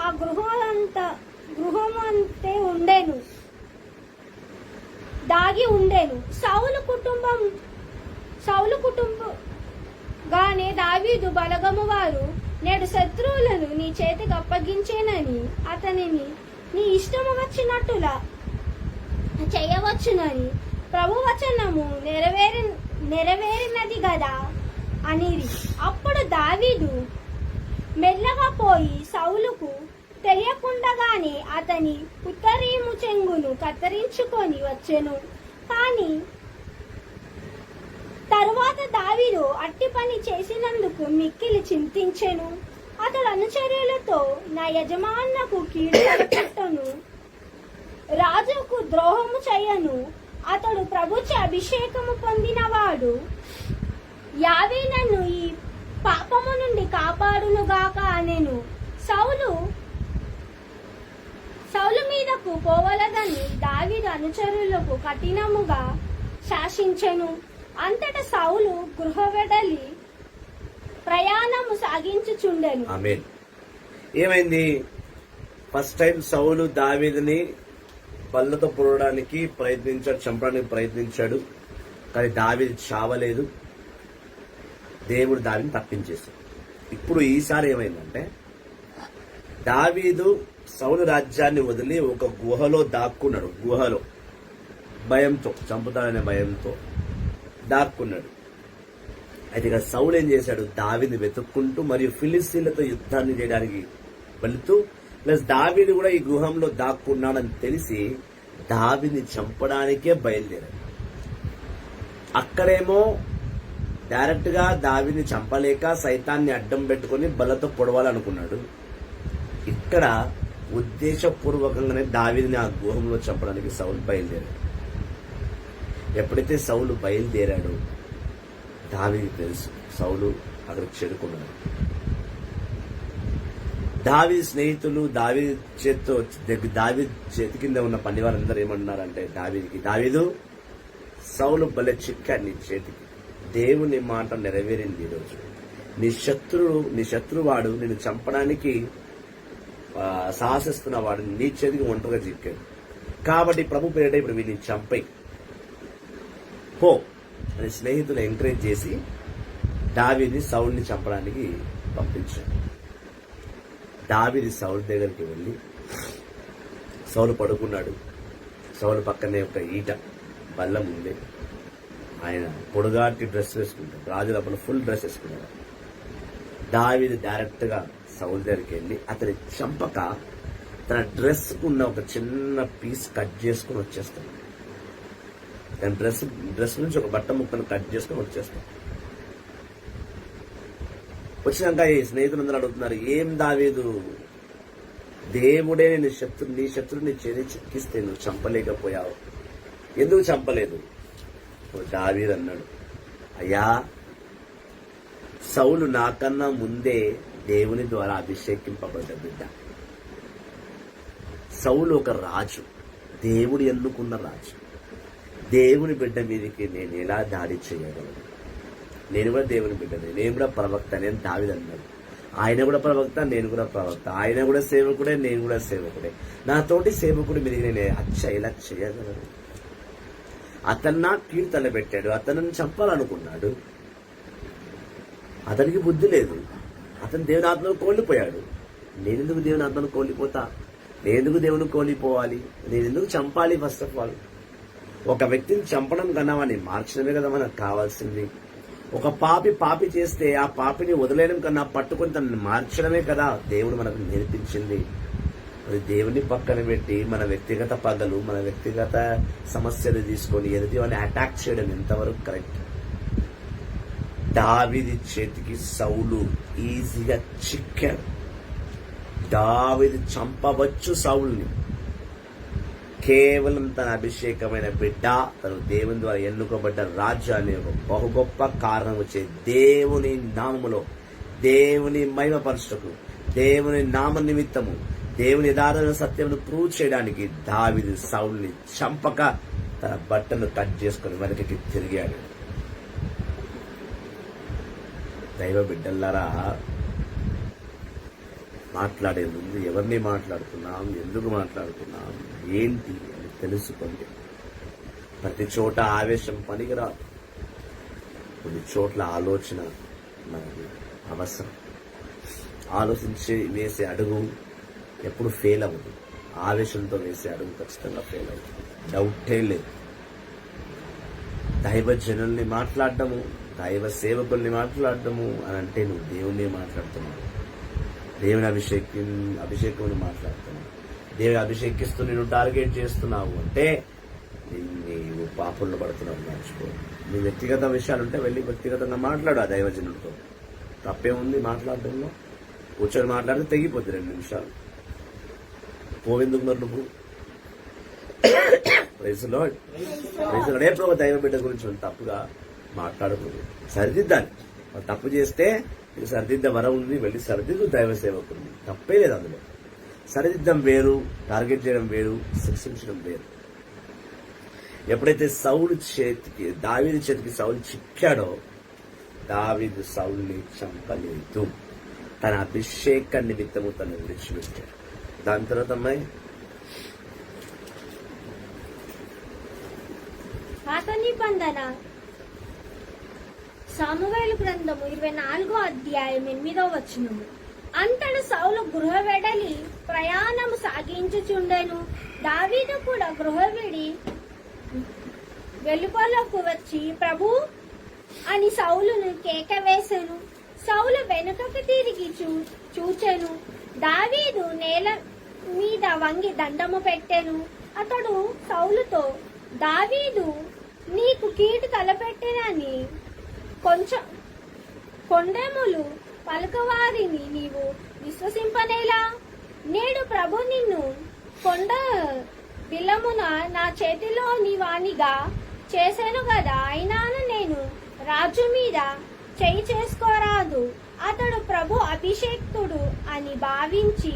ఆ గృహమంతే దాగి ఉండెను. సౌలు కుటుంబంగానే దావీదు బలగము వారు నేడు శత్రువులను నీ చేతికి అప్పగించేనని అతనిని నీ ఇష్టము వచ్చినట్టులా చేయవచ్చునని ప్రభు వచనము నెరవేరినది గదా అనిరి. అప్పుడు దావీదు మెల్లగా పోయి సౌలుకు తెలియకుండగానే అతని ఉత్తరీము చెంగును కత్తిరించుకొని వచ్చెను. కాని తరువాత దావీదు అట్టి పని చేసినందుకు మిక్కిలి చింతించెను. అతడు అనుచరులతో నా యజమానులకు కీడు తలపెట్టును, రాజుకు ద్రోహము చేయను, అతడు ప్రభుచే అభిషేకము పొందినవాడు, యావే నన్ను ఈ పాపము నుండి కాపాడునుగాక అనెను. సౌలు మీదకు పోవలదని దావీదు అనుచరులకు కఠినముగా శాసించెను. అంతటా సౌలు గృహ వెడలి ప్రయాణము సాగించుచుండెను. ఆమేన్. ఏమైంది? ఫస్ట్ టైం సౌలు దావీదుని బల్లతో పొడవడానికి ప్రయత్నించాడు, చంపడానికి ప్రయత్నించాడు. కానీ దావీదు చావలేదు. దేవుడు దావీదుని తప్పించేశాడు. ఇప్పుడు ఈసారి ఏమైందంటే, దావీదు సౌలు రాజ్యాన్ని వదిలి ఒక గుహలో దాక్కున్నాడు. గుహలో భయంతో, చంపుతాడనే భయంతో దాక్కున్నాడు. అయితే ఇక సౌలు ఏం చేశాడు? దావీదుని వెతుక్కుంటూ మరియు ఫిలిస్తీన్లతో యుద్ధాన్ని చేయడానికి వెళుతూ, ప్లస్ దావీదు కూడా ఈ గృహంలో దాక్కున్నాడని తెలిసి దావీదుని చంపడానికే బయలుదేరాడు. అక్కడేమో డైరెక్ట్ గా దావీదుని చంపలేక సైతాన్ని అడ్డం పెట్టుకుని బలతో పొడవాలనుకున్నాడు. ఇక్కడ ఉద్దేశపూర్వకంగానే దావీదుని ఆ గుహంలో చంపడానికి సౌలు బయలుదేరాడు. ఎప్పుడైతే సౌలు బయలుదేరాడో దావీదు తెలుసు సౌలు అక్కడికి చేరుకున్నాడు. దావీదు స్నేహితులు దావీదు చేతి కింద ఉన్న పనివారందరూ ఏమన్నారంటే దావీదు సౌలు భలే చిక్కాడు నీ చేతికి, దేవుని మాట నెరవేరింది ఈరోజు. నీ శత్రువాడు నిన్ను చంపడానికి సాహసిస్తున్న వాడు నీ చేతికి ఒంటరిగా చిక్కాడు. కాబట్టి ప్రభు పేరిట ఇప్పుడు వీడిని చంపై పో అని స్నేహితులు ఎంకరేజ్ చేసి దావీదుని సౌలుని చంపడానికి పంపించాడు. దావీదు సౌలు దగ్గరికి వెళ్ళి, సౌలు పడుకున్నాడు. సౌలు పక్కనే ఒక ఈట బల్లం ఉంది. ఆయన పొడుగాటి డ్రెస్ వేసుకుంటాడు. రాజు లోపల ఫుల్ డ్రెస్ వేసుకున్నాడు. దావీదు డైరెక్ట్ గా సౌలు దగ్గరికి వెళ్ళి అతని చంపక తన డ్రెస్ కున్న ఒక చిన్న పీస్ కట్ చేసుకుని వచ్చేస్తాడు. తన డ్రెస్ నుంచి ఒక బట్ట ముక్కను కట్ చేసుకుని వచ్చేస్తాడు. వచ్చినాక ఈ స్నేహితులందరూ అడుగుతున్నారు, ఏం దావీదు, దేవుడే నీ శత్రుని చేతి చిక్కిస్తే నువ్వు చంపలేకపోయావు, ఎందుకు చంపలేదు? దావీదు అన్నాడు, అయ్యా సౌలు నాకన్నా ముందే దేవుని ద్వారా అభిషేకింపబడ్డ బిడ్డ. సౌలు ఒక రాజు, దేవుడు ఎన్నుకున్న రాజు. దేవుని బిడ్డ మీదకి నేను ఎలా దాడి చేయగలను? నేను కూడా దేవుని బిడ్డనే, నేను కూడా ప్రవక్త, నేను దావీదు అన్నాడు. ఆయన కూడా ప్రవక్త, నేను కూడా ప్రవక్త. ఆయన కూడా సేవకుడే, నేను కూడా సేవకుడే. నాతోటి సేవకుడు మీరు నేను ఇలా చేయగలను? అతను నా కీర్తన పెట్టాడు, అతను చంపాలనుకున్నాడు. అతనికి బుద్ధి లేదు, అతను దేవుని ఆత్మను కోల్పోయాడు. నేనెందుకు దేవుని ఆత్మను కోల్పోతా? నేనెందుకు దేవుని కోల్పోవాలి? నేనెందుకు చంపాలి? ఫస్ట్ ఆఫ్ ఆల్ ఒక వ్యక్తిని చంపడం కన్నా వాడిని మార్చడమే కదా మనకు కావాల్సింది. ఒక పాపి చేస్తే ఆ పాపిని వదిలేయడం కన్నా పట్టుకొని తనని మార్చడమే కదా దేవుడు మనకు నేర్పించింది. మరి దేవుని పక్కన పెట్టి మన వ్యక్తిగత పగలు, మన వ్యక్తిగత సమస్యలు తీసుకొని ఎదుటి వాడిని అటాక్ చేయడం ఎంతవరకు కరెక్ట్? దావీదు చేతికి సౌలు ఈజీగా చిక్కాడు. దావీదు చంపవచ్చు సౌలుని. కేవలం తన అభిషేకమైన బిడ్డ, తను దేవుని ద్వారా ఎన్నుకోబడ్డ రాజు అనే ఒక బహు గొప్ప కారణం వచ్చే దేవుని నామములో దేవుని మహిమపరచుటకు, దేవుని నామ నిమిత్తము, దేవుని యథార్థమైన సత్యమును ప్రూవ్ చేయడానికి దావీదు సౌలుని చంపక తన బట్టను కట్ చేసుకుని వెనకకి తిరిగాడు. దైవ బిడ్డల్లారా, మాట్లాడే ముందు ఎవరిని మాట్లాడుతున్నాం, ఎందుకు మాట్లాడుతున్నాం, ఏంటి అని తెలుసుకోండి. ప్రతి చోట ఆవేశం పనికిరాదు. కొన్ని చోట్ల ఆలోచన మనకి అవసరం. ఆలోచించి వేసే అడుగు ఎప్పుడు ఫెయిల్ అవ్వదు. ఆవేశంతో వేసే అడుగు ఖచ్చితంగా ఫెయిల్ అవుతుంది, డౌటే లేదు. దైవ జనుల్ని మాట్లాడటము, దైవ సేవకుల్ని మాట్లాడటము అని అంటే నువ్వు దేవుణ్ణి మాట్లాడుతున్నావు, దేవుని అభిషేకం మాట్లాడుతున్నావు. దేవుని అభిషేకిస్తూ నేను టార్గెట్ చేస్తున్నావు అంటే నీవు పాపంలో పడుతున్నావు. మర్చిపో. నీ వ్యక్తిగత విషయాలు ఉంటే వెళ్ళి వ్యక్తిగతంగా మాట్లాడు ఆ దైవజనుడితో. తప్పేముంది మాట్లాడటంలో? కూర్చొని మాట్లాడితే తెగిపోద్ది 2 నిమిషాలు. పోవెందుకు మరి నువ్వు? ప్రైజ్లో ఎప్పుడో దైవ బిడ్డ గురించి తప్పుగా మాట్లాడకూడదు. సరిదిద్దాలి. తప్పు చేస్తే సరిదిద్ద వరం ఉంది, వెళ్ళి సరిదిద్దు దైవ సేవకుడు, తప్పే లేదు అందులో. సరిదిద్దం వేరు, టార్గెట్ చేయడం వేరు, శిక్షించడం వేరు. ఎప్పుడైతే దావీదు చేతికి సౌలు చిక్కాడో దావీదు సౌలుని చంపలేదు. తన అభిషేక నిమిత్తము తను విడిచిపెట్టాడు. దాని తర్వాత అమ్మాయి పాత నిబంధన సామువేలు గ్రంథము 24వ అధ్యాయం 8వ వచనము. అంతట సౌలు గృహ వెడలి ప్రయాణము సాగించుచుండెను. దావీదు కూడా గృహ విడి వెలుపలకు వచ్చి ప్రభు అని సౌలును కేక వేసెను. సౌలు వెనుకకు తిరిగి చూచెను. దావీదు నేల మీద వంగి దండము పెట్టెను. అతడు సౌలుతో, దావీదు నీకు కీడు తలపెట్టెనని కొంచెం కొండెములు పలకవారిని నీవు విశ్వసింపనేలా? నేడు ప్రభు నిన్ను కొండ బిలమున నా చేతిలోని వానిగా చేశాను గదా, అయినాను నేను రాజు మీద చేయి చేసుకోరాదు. అతడు ప్రభు అభిషేక్తుడు అని భావించి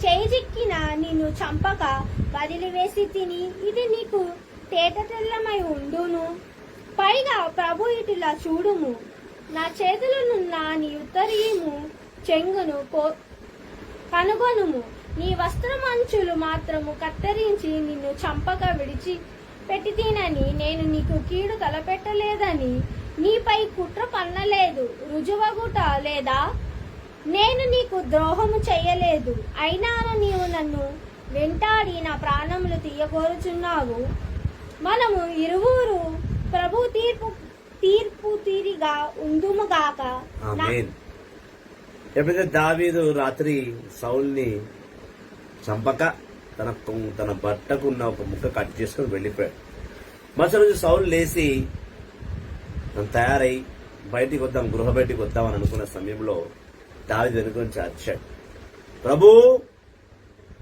చేజిక్కిన నిన్ను చంపక వదిలివేసి తిని, ఇది నీకు తేట తెల్లమై ఉండును. పైగా ప్రభు ఇటులా చూడుము, నా చేతులనున్న నీ ఉత్తరీయము చెంగును కనుగొనుము. నీ వస్త్రమంచులు మాత్రము కత్తిరించి నిన్ను చంపక విడిచి పెట్టి తినని నేను నీకు కీడు తలపెట్టలేదని నీపై కుట్ర పన్నలేదు రుజువగుట లేదా? నేను నీకు ద్రోహము చెయ్యలేదు. అయినాను నీవు నన్ను వెంటాడి నా ప్రాణములు తీయగోరుచున్నావు. మనము ఇరువురు ప్రభు తీర్పు తీరిగా ఉందుముగాక. ఆమేన్. ఎప్పుడైతే దావీదు రాత్రి సౌల్ని చంపక తన బట్టకు ఉన్న ఒక ముక్క కట్ చేసుకుని వెళ్ళిపోయాడు. మరుసటి రోజు సౌలు లేచి తయారై బయటికి వద్దాం, గృహ బయటికి వద్దామని అనుకున్న సమయంలో దావీదు వెనుక నుంచి వచ్చాడు.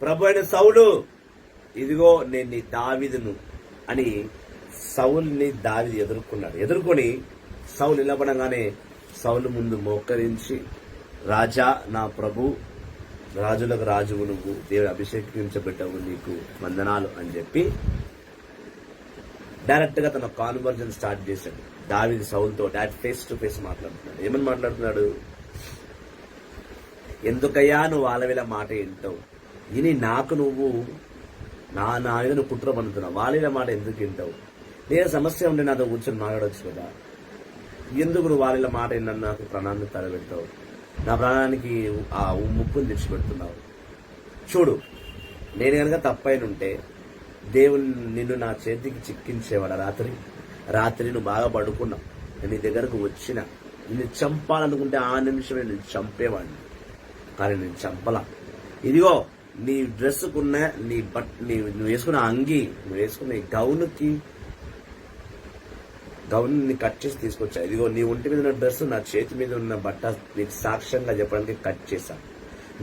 ప్రభు అయిన సౌలు, ఇదిగో నేను నీ దావీదును అని సౌలుని దావీదు ఎదుర్కొని సౌలు నిలబడగానే సౌలు ముందు మోకరించి, రాజా, నా ప్రభు, రాజులకు రాజువు నువ్వు, దేవుడు అభిషేకించబెట్టవు, నీకు వందనాలు అని చెప్పి డైరెక్ట్ గా తన కాన్వర్జన్ స్టార్ట్ చేశాడు. దావీదు సౌలుతో డైరెక్ట్ ఫేస్ టు ఫేస్ మాట్లాడుతున్నాడు. ఏమని మాట్లాడుతున్నాడు? ఎందుకయ్యా నువ్వు వాళ్ళ మాట వింటావు? ఇని నాకు నువ్వు నా మీద నువ్వు కుట్ర పన్నుతున్నావు, వాళ్ళ మాట ఎందుకు వింటావు? నేను సమస్య ఉండి నాతో కూర్చొని మాట్లాడవచ్చు కదా, ఎందుకు నువ్వు వాళ్ళ మాట విన్నాను నాకు ప్రాణాన్ని తలబెడతావు, నా ప్రాణానికి ఆ ముప్పును తెచ్చిపెడుతున్నావు? చూడు, నేను కనుక తప్పైనుంటే దేవుడు నిన్ను నా చేతికి చిక్కించేవాడు. రాత్రి నువ్వు బాగా పడుకున్నావు, నేను నీ దగ్గరకు వచ్చిన నిన్ను చంపాలనుకుంటే ఆ నిమిషమే నేను చంపేవాడిని, కానీ నేను చంపలా. ఇదిగో నీ డ్రెస్సుకున్న నువ్వు వేసుకున్న అంగి, నువ్వు వేసుకున్న గౌన్ని కట్ చేసి తీసుకొచ్చా. ఇదిగో నీ ఒంటి మీద ఉన్న డ్రెస్, నా చేతి మీద ఉన్న బట్ట నీకు సాక్ష్యంగా చెప్పడానికి కట్ చేశా.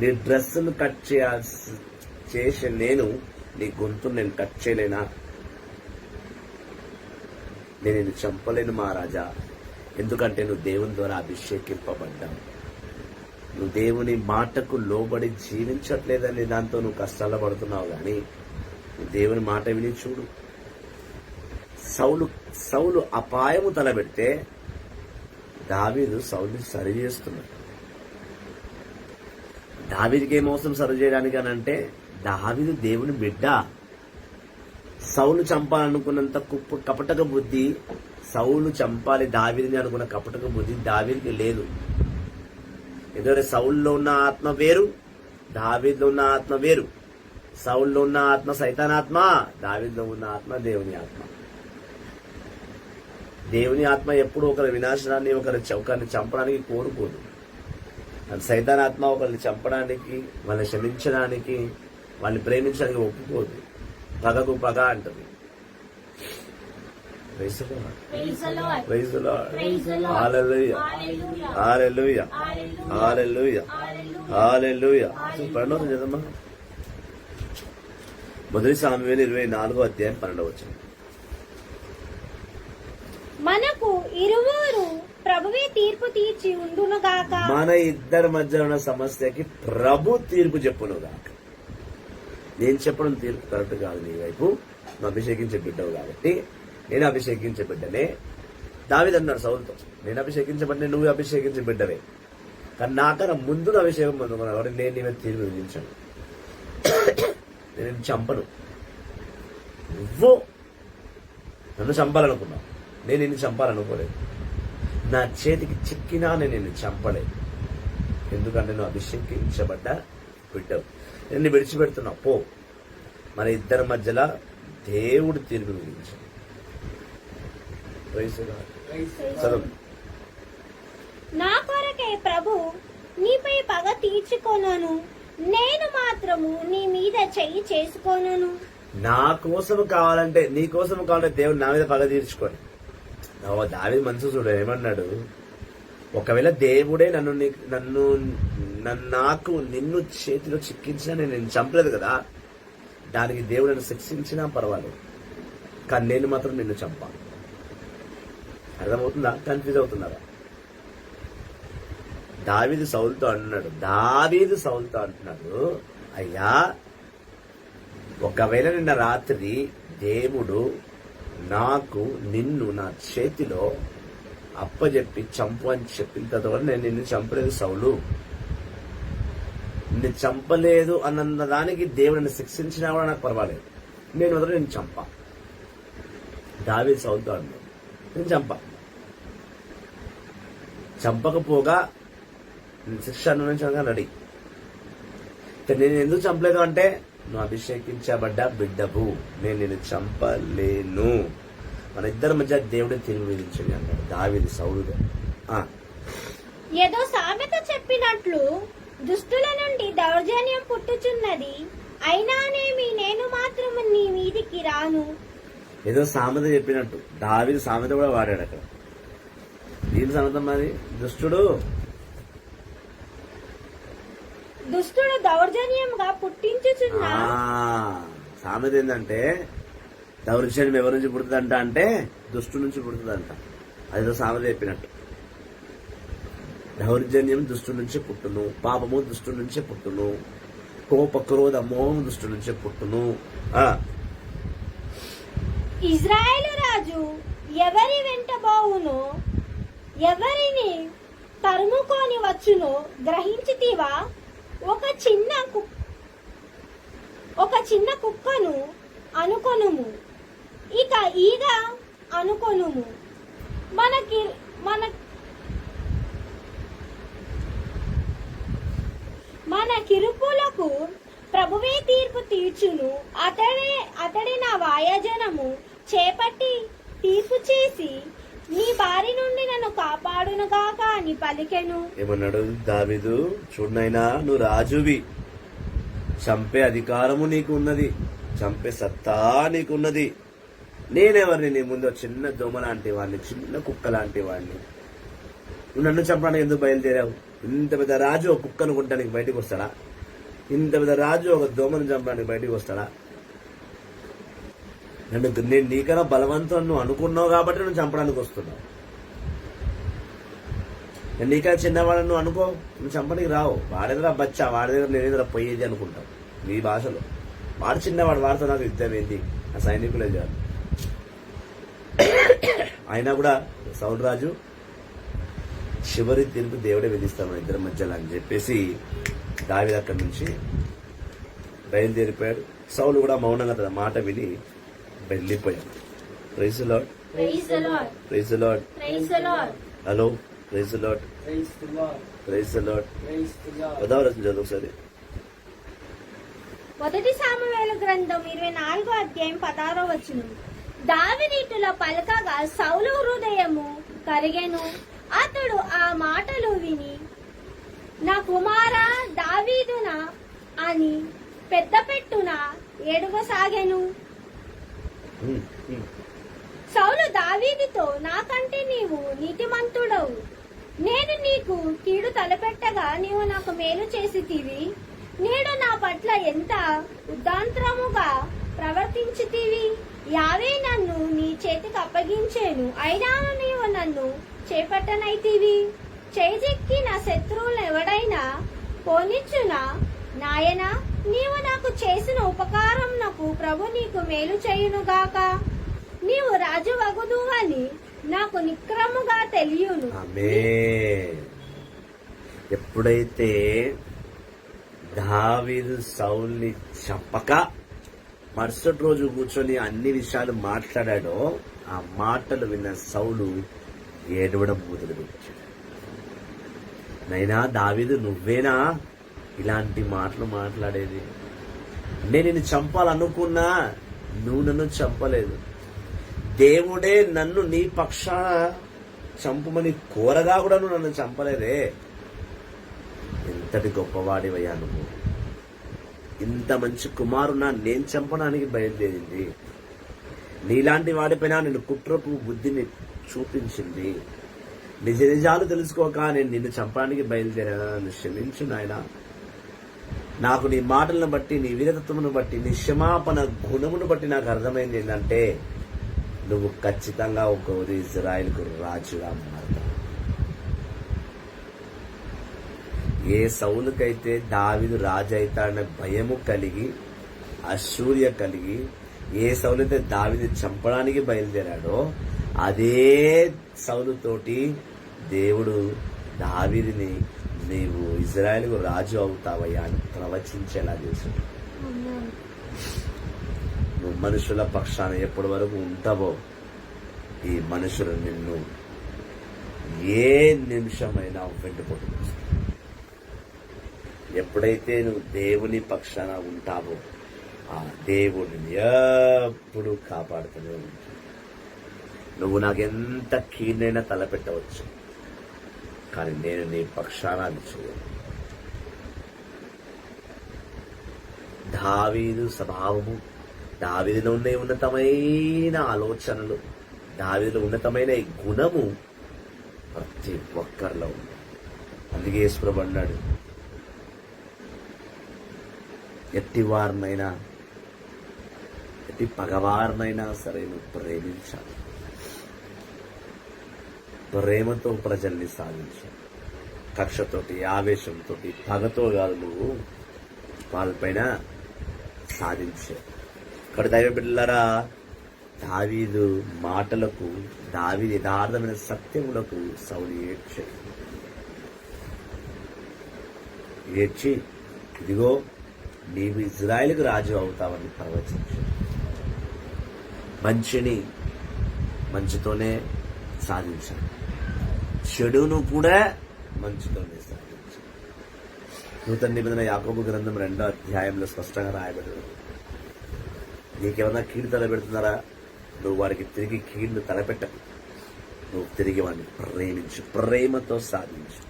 నీ డ్రెస్సును కట్ చేసే నేను నీ గొంతును నేను కట్ చేయలేనా? నేను నిన్ను చంపలేను మహారాజా, ఎందుకంటే నువ్వు దేవుని ద్వారా అభిషేకింపబడ్డావు. నువ్వు దేవుని మాటకు లోబడి జీవించట్లేదని దాంతో నువ్వు కష్టాలు పడుతున్నావు, కానీ నువ్వు దేవుని మాట విని చూడు. సౌలు అపాయము తలబెడితే దావీదు సౌలుని సరి చేస్తున్నాడు. దావీదుకి ఏమవసరం సరి చేయడానికి అని అంటే, దావీదు దేవుని బిడ్డ. సౌలు చంపాలనుకున్నంత కపటక బుద్ధి, సౌలు చంపాలి దావీదుని అనుకున్న కపటక బుద్ధి దావీదుకి లేదు. ఎందుకంటే సౌల్లో ఉన్న ఆత్మ వేరు, దావీదులో ఉన్న ఆత్మ వేరు. సౌల్లో ఉన్న ఆత్మ సైతానాత్మ, దావీదులో ఉన్న ఆత్మ దేవుని ఆత్మ. దేవుని ఆత్మ ఎప్పుడు ఒకరి వినాశనాన్ని, ఒకరిని చంపడానికి కోరుకోదు. సైతానాత్మ ఒకరిని చంపడానికి, వాళ్ళని క్షమించడానికి, వాళ్ళని ప్రేమించడానికి ఒప్పుకోదు. పగకు పగ అంటది. ప్రణవం చదమ్మా. మొదటి సామువేలు 24వ అధ్యాయం 12వ వచనం. మనకు ఇరువురు ప్రభువే తీర్పు తీర్చి ఉండునుగాక. మన ఇద్దరి మధ్య ఉన్న సమస్యకి ప్రభు తీర్పు చెప్పునుగాక. నేను చెప్పడం తీర్పు కరెక్ట్ కాదు, నీ వైపు నువ్వు అభిషేకించే బిడ్డవు కాబట్టి నేను అభిషేకించే బిడ్డనే. దావీదు అన్నాడు సౌలుతో, నేను అభిషేకించబడిన నువ్వు అభిషేకించే బిడ్డవే, కానీ నాకన్నా ముందు అభిషేకం పొందుకున్నావు కాబట్టి నేను నీ మీద తీర్పు విధించాను. నేను నిన్ను చంపను. నువ్వు నన్ను చంపాలనుకున్నావు, నేను నిన్ను చంపాలనుకోలేదు. నా చేతికి చిక్కినా నేను నిన్ను చంపలేదు, ఎందుకంటే నువ్వు అభిషేకించబడ్డ బిడ్డవు. నేను విడిచిపెడుతున్నావు, పో. మన ఇద్దరి మధ్యలో దేవుడు తీర్పు విధించాడు. చదువు. నా కొరకే ప్రభు నీపై పగ తీర్చుకొనను, నేను మాత్రము నీ మీద చెయ్యి చేసుకోనను. నా కోసం కావాలంటే, నీ కోసం కావాలంటే దేవుడు నా మీద పగ తీర్చుకోని. దావీదు మనసు చూడు ఏమన్నాడు, ఒకవేళ దేవుడే నాకు నిన్ను చేతిలో చిక్కించినా నేను చంపలేదు కదా, దానికి దేవుడు నన్ను శిక్షించినా పర్వాలేదు, కానీ నేను మాత్రం నిన్ను చంపా. అర్థమవుతుందా? కన్ఫ్యూజ్ అవుతున్నారా? దావీదు సౌలుతో అంటున్నాడు, అయ్యా ఒకవేళ నిన్న రాత్రి దేవుడు నాకు నిన్ను నా చేతిలో అప్పచెప్పి చంపు అని చెప్పిన తర్వాత నేను నిన్ను చంపలేదు సౌలు, నిన్ను చంపలేదు అన్న దానికి దేవుడు నన్ను శిక్షించినా కూడా నాకు పర్వాలేదు, నేను వదిలి నేను చంపా. దావీదు సౌలుతో అన్నాడు, నేను చంపకపోగా శిక్ష అనుభవించగా రెడీ. నేను ఎందుకు చంపలేదు అంటే, నువ్వు అభిషేకించబడ్డ బిడ్డవు, నేను నిన్ను చంపలేను. మన ఇద్దరి మధ్య దేవుడే తీర్పు విధించండి అన్నాడు దావీదు సౌలుతో. ఏదో సామెత చెప్పినట్లు దుష్టుల నుండి దౌర్జన్యం పుట్టుచున్నది, అయినానేమి నేను మాత్రము నీ మీదికి రాను. ఏదో సామెత చెప్పినట్టు దావీదు సామెత కూడా వాడాడు అక్కడ. ఏం సామెత మరి? దుష్టుడు దౌర్జన్యంగా పుట్టించుచున్నా. సామెత ఏంటంటే, దౌర్జన్యం ఎవరి నుంచి పుడుతుందంట అంటే దుష్టు నుంచి పుడుతుందంట. అదేదో సామెత చెప్పినట్టు. దౌర్జన్యం దుష్టు నుంచి పుట్టును, పాపము దుష్టు నుంచి పుట్టును, కోప క్రోధ మోహం దుష్టు నుంచి పుట్టును. ఇజ్రాయేలు రాజు ఎవరి వెంట పోవునో, ఎవరిని తరుముకొని వచ్చునో గ్రహించితివా? ఒక చిన్న కుక్కను అనుకొనుము, ఇక ఈగ అనుకొనుము, మన కిరుపులకు ప్రభువే తీర్పు తీర్చును. అతడే నా వాయజనము చేపట్టి తీర్పు చేసి నీ బారి నుండి నన్ను కాపాడునుగాక అని పలికెను. ఏమన్నాడు దావీదు? చూడనైనా, నువ్వు రాజువి, చంపే అధికారము నీకు ఉన్నది, చంపే సత్తా నీకున్నది. నేనెవరిని నీ ముందు? చిన్న దోమ లాంటి వాడిని, చిన్న కుక్క లాంటి వాడిని. నువ్వు నన్ను చంపడానికి ఎందుకు బయలుదేరావు? ఇంత పెద్ద రాజు ఒక కుక్కను కొట్టడానికి బయటకు వస్తాడా? ఇంత పెద్ద రాజు ఒక దోమను చంపడానికి బయటకు వస్తాడా? నేను నీకన్నా బలవంతం నువ్వు అనుకున్నావు కాబట్టి నువ్వు చంపడానికి వస్తున్నావు. నేను నీకన్నా చిన్నవాడని నువ్వు అనుకో, నువ్వు చంపడానికి రావు. వాడి దగ్గర బచ్చా, వాడి దగ్గర నేను దగ్గర పోయేది అనుకుంటావు నీ భాషలో. వాడు చిన్నవాడు, వాడితో నాకు యుద్ధం ఏంటి? ఆ సైనికులే కాదు. అయినా కూడా సౌలు రాజు చివరి తీర్పు దేవుడే విధిస్తాను ఇద్దరి మధ్యలో అని చెప్పేసి దావీదు అక్కడి నుంచి బయలుదేరిపోయాడు. సౌలు కూడా మౌనంగా తన మాట విని వెళ్ళిపోయాడు. Praise the Lord, praise the Lord, praise the Lord, praise the Lord. Hello, praise the Lord, praise the Lord. ఉదాహరణ చదువు ఒకసారి. మొదటి సామువేలు గ్రంథం 24వ అధ్యాయం 16వ వచనం. దావీదు ఇటుల పలకగా సౌలు హృదయము కరిగెను. అతడు ఆ మాటలు విని, నా కుమారా దావీదునా అని పెద్ద పెట్టున ఏడవసాగెను. సౌలు దావీదుతో, నాకంటే నీవు నీతిమంతుడవు, నేను నీకు కీడు తలపెట్టగా నీవు నాకు మేలు చేసితివి. నేడు నా పట్ల ఎంత ఉదాంతరముగా ప్రవర్తించితివి. యావే నన్ను నీ చేతికి అప్పగించేను, అయినా నీవు నన్ను చేపట్టనైతివి. చేజెక్కి నా శత్రువులు ఎవడైనా పోనిచ్చునా? నాయనా, నీవు నాకు చేసిన ఉపకారం నాకు ప్రభు నీకు మేలు చేయునుగాక. నీవు రాజు వగుదు అని నాకు నిక్రముగా తెలియను. ఆమేన్. ఎప్పుడైతే దావీదు సౌల్ని చంపక మరుసటి రోజు కూర్చొని అన్ని విషయాలు మాట్లాడాడో, ఆ మాటలు విన్న సౌలు ఏడవడం మొదలుపెట్టాడు. నైనా దావీదు, నువ్వేనా ఇలాంటి మాటలు మాట్లాడేది? నేను నిన్ను చంపాలనుకున్నా, నువ్వు నన్ను చంపలేదు. దేవుడే నన్ను నీ పక్షాన చంపమని కోరగా కూడా నువ్వు నన్ను చంపలేదే. ఎంతటి గొప్పవాడివయ్యా నువ్వు! ఇంత మంచి కుమారునా నేను చంపడానికి బయలుదేరింది. నీలాంటి వాడిపైన నేను కుట్రపు బుద్ధిని చూపించింది. నిజ నిజాలు తెలుసుకోక నేను నిన్ను చంపడానికి బయలుదేరాను. నన్ను క్షమించు నాయనా. నాకు నీ మాటలను బట్టి, నీ వీరతత్వమును బట్టి, నీ క్షమాపణ గుణమును బట్టి నాకు అర్థమైంది ఏంటంటే, నువ్వు ఖచ్చితంగా ఒక ఇజ్రాయెల్కు రాజుగా మారుతావు. ఏ సౌలుకైతే దావీదు రాజు అవుతాడన్న భయము కలిగి, అసూయ కలిగి, ఏ సౌలైతే దావీదు చంపడానికి బయలుదేరాడో, అదే సౌలుతోటి దేవుడు దావీదుని నీవు ఇజ్రాయెల్కు రాజు అవుతావయ్యా అని ప్రవచించేలా చేశాడు. నువ్వు మనుషుల పక్షాన ఎప్పటి వరకు ఉంటావో, ఈ మనుషులు నిన్ను ఏ నిమిషమైనా వెంటపడుతుంది. ఎప్పుడైతే నువ్వు దేవుని పక్షాన ఉంటావో, ఆ దేవుడిని ఎప్పుడు కాపాడుతూనే ఉంటావు. నువ్వు నాకెంత కీడైనా తలపెట్టవచ్చు, కానీ నేను నీ పక్షాన చేయను. దావీదు స్వభావము, దావీదులో ఉన్న ఉన్నతమైన ఆలోచనలు, దావీదులో ఉన్నతమైన ఈ గుణము ప్రతి ఒక్కరిలో ఉంది. అందుకే యేసు అన్నాడు, ఎట్టివారినైనా, ఎట్టి పగవారినైనా సరే నువ్వు ప్రేమించాలి. ప్రేమతో ప్రజల్ని సాధించాలి. కక్షతోటి, ఆవేశంతో, పగతో కాదు నువ్వు వాళ్ళపైన సాధించే. ఇక్కడ దైవ బిడ్డలారా, దావీదు మాటలకు, దావీదు యథార్థమైన సత్యములకు సౌలు ఏడ్చి ఇదిగో నీవు ఇజ్రాయెల్కు రాజు అవుతావని ప్రవచించాడు. మంచిని మంచితోనే సాధించాడు, చెడును కూడా మంచితోనే సాధించాడు. నూతన నిబంధన యాకోబు గ్రంథం 2వ అధ్యాయంలో స్పష్టంగా రాయబడింది. నీకేమన్నా కీడు తలపెడుతున్నారా? నువ్వు వారికి తిరిగి కీడును తలపెట్టకు. నువ్వు తిరిగి వాడిని ప్రేమించు, ప్రేమతో సాధించు,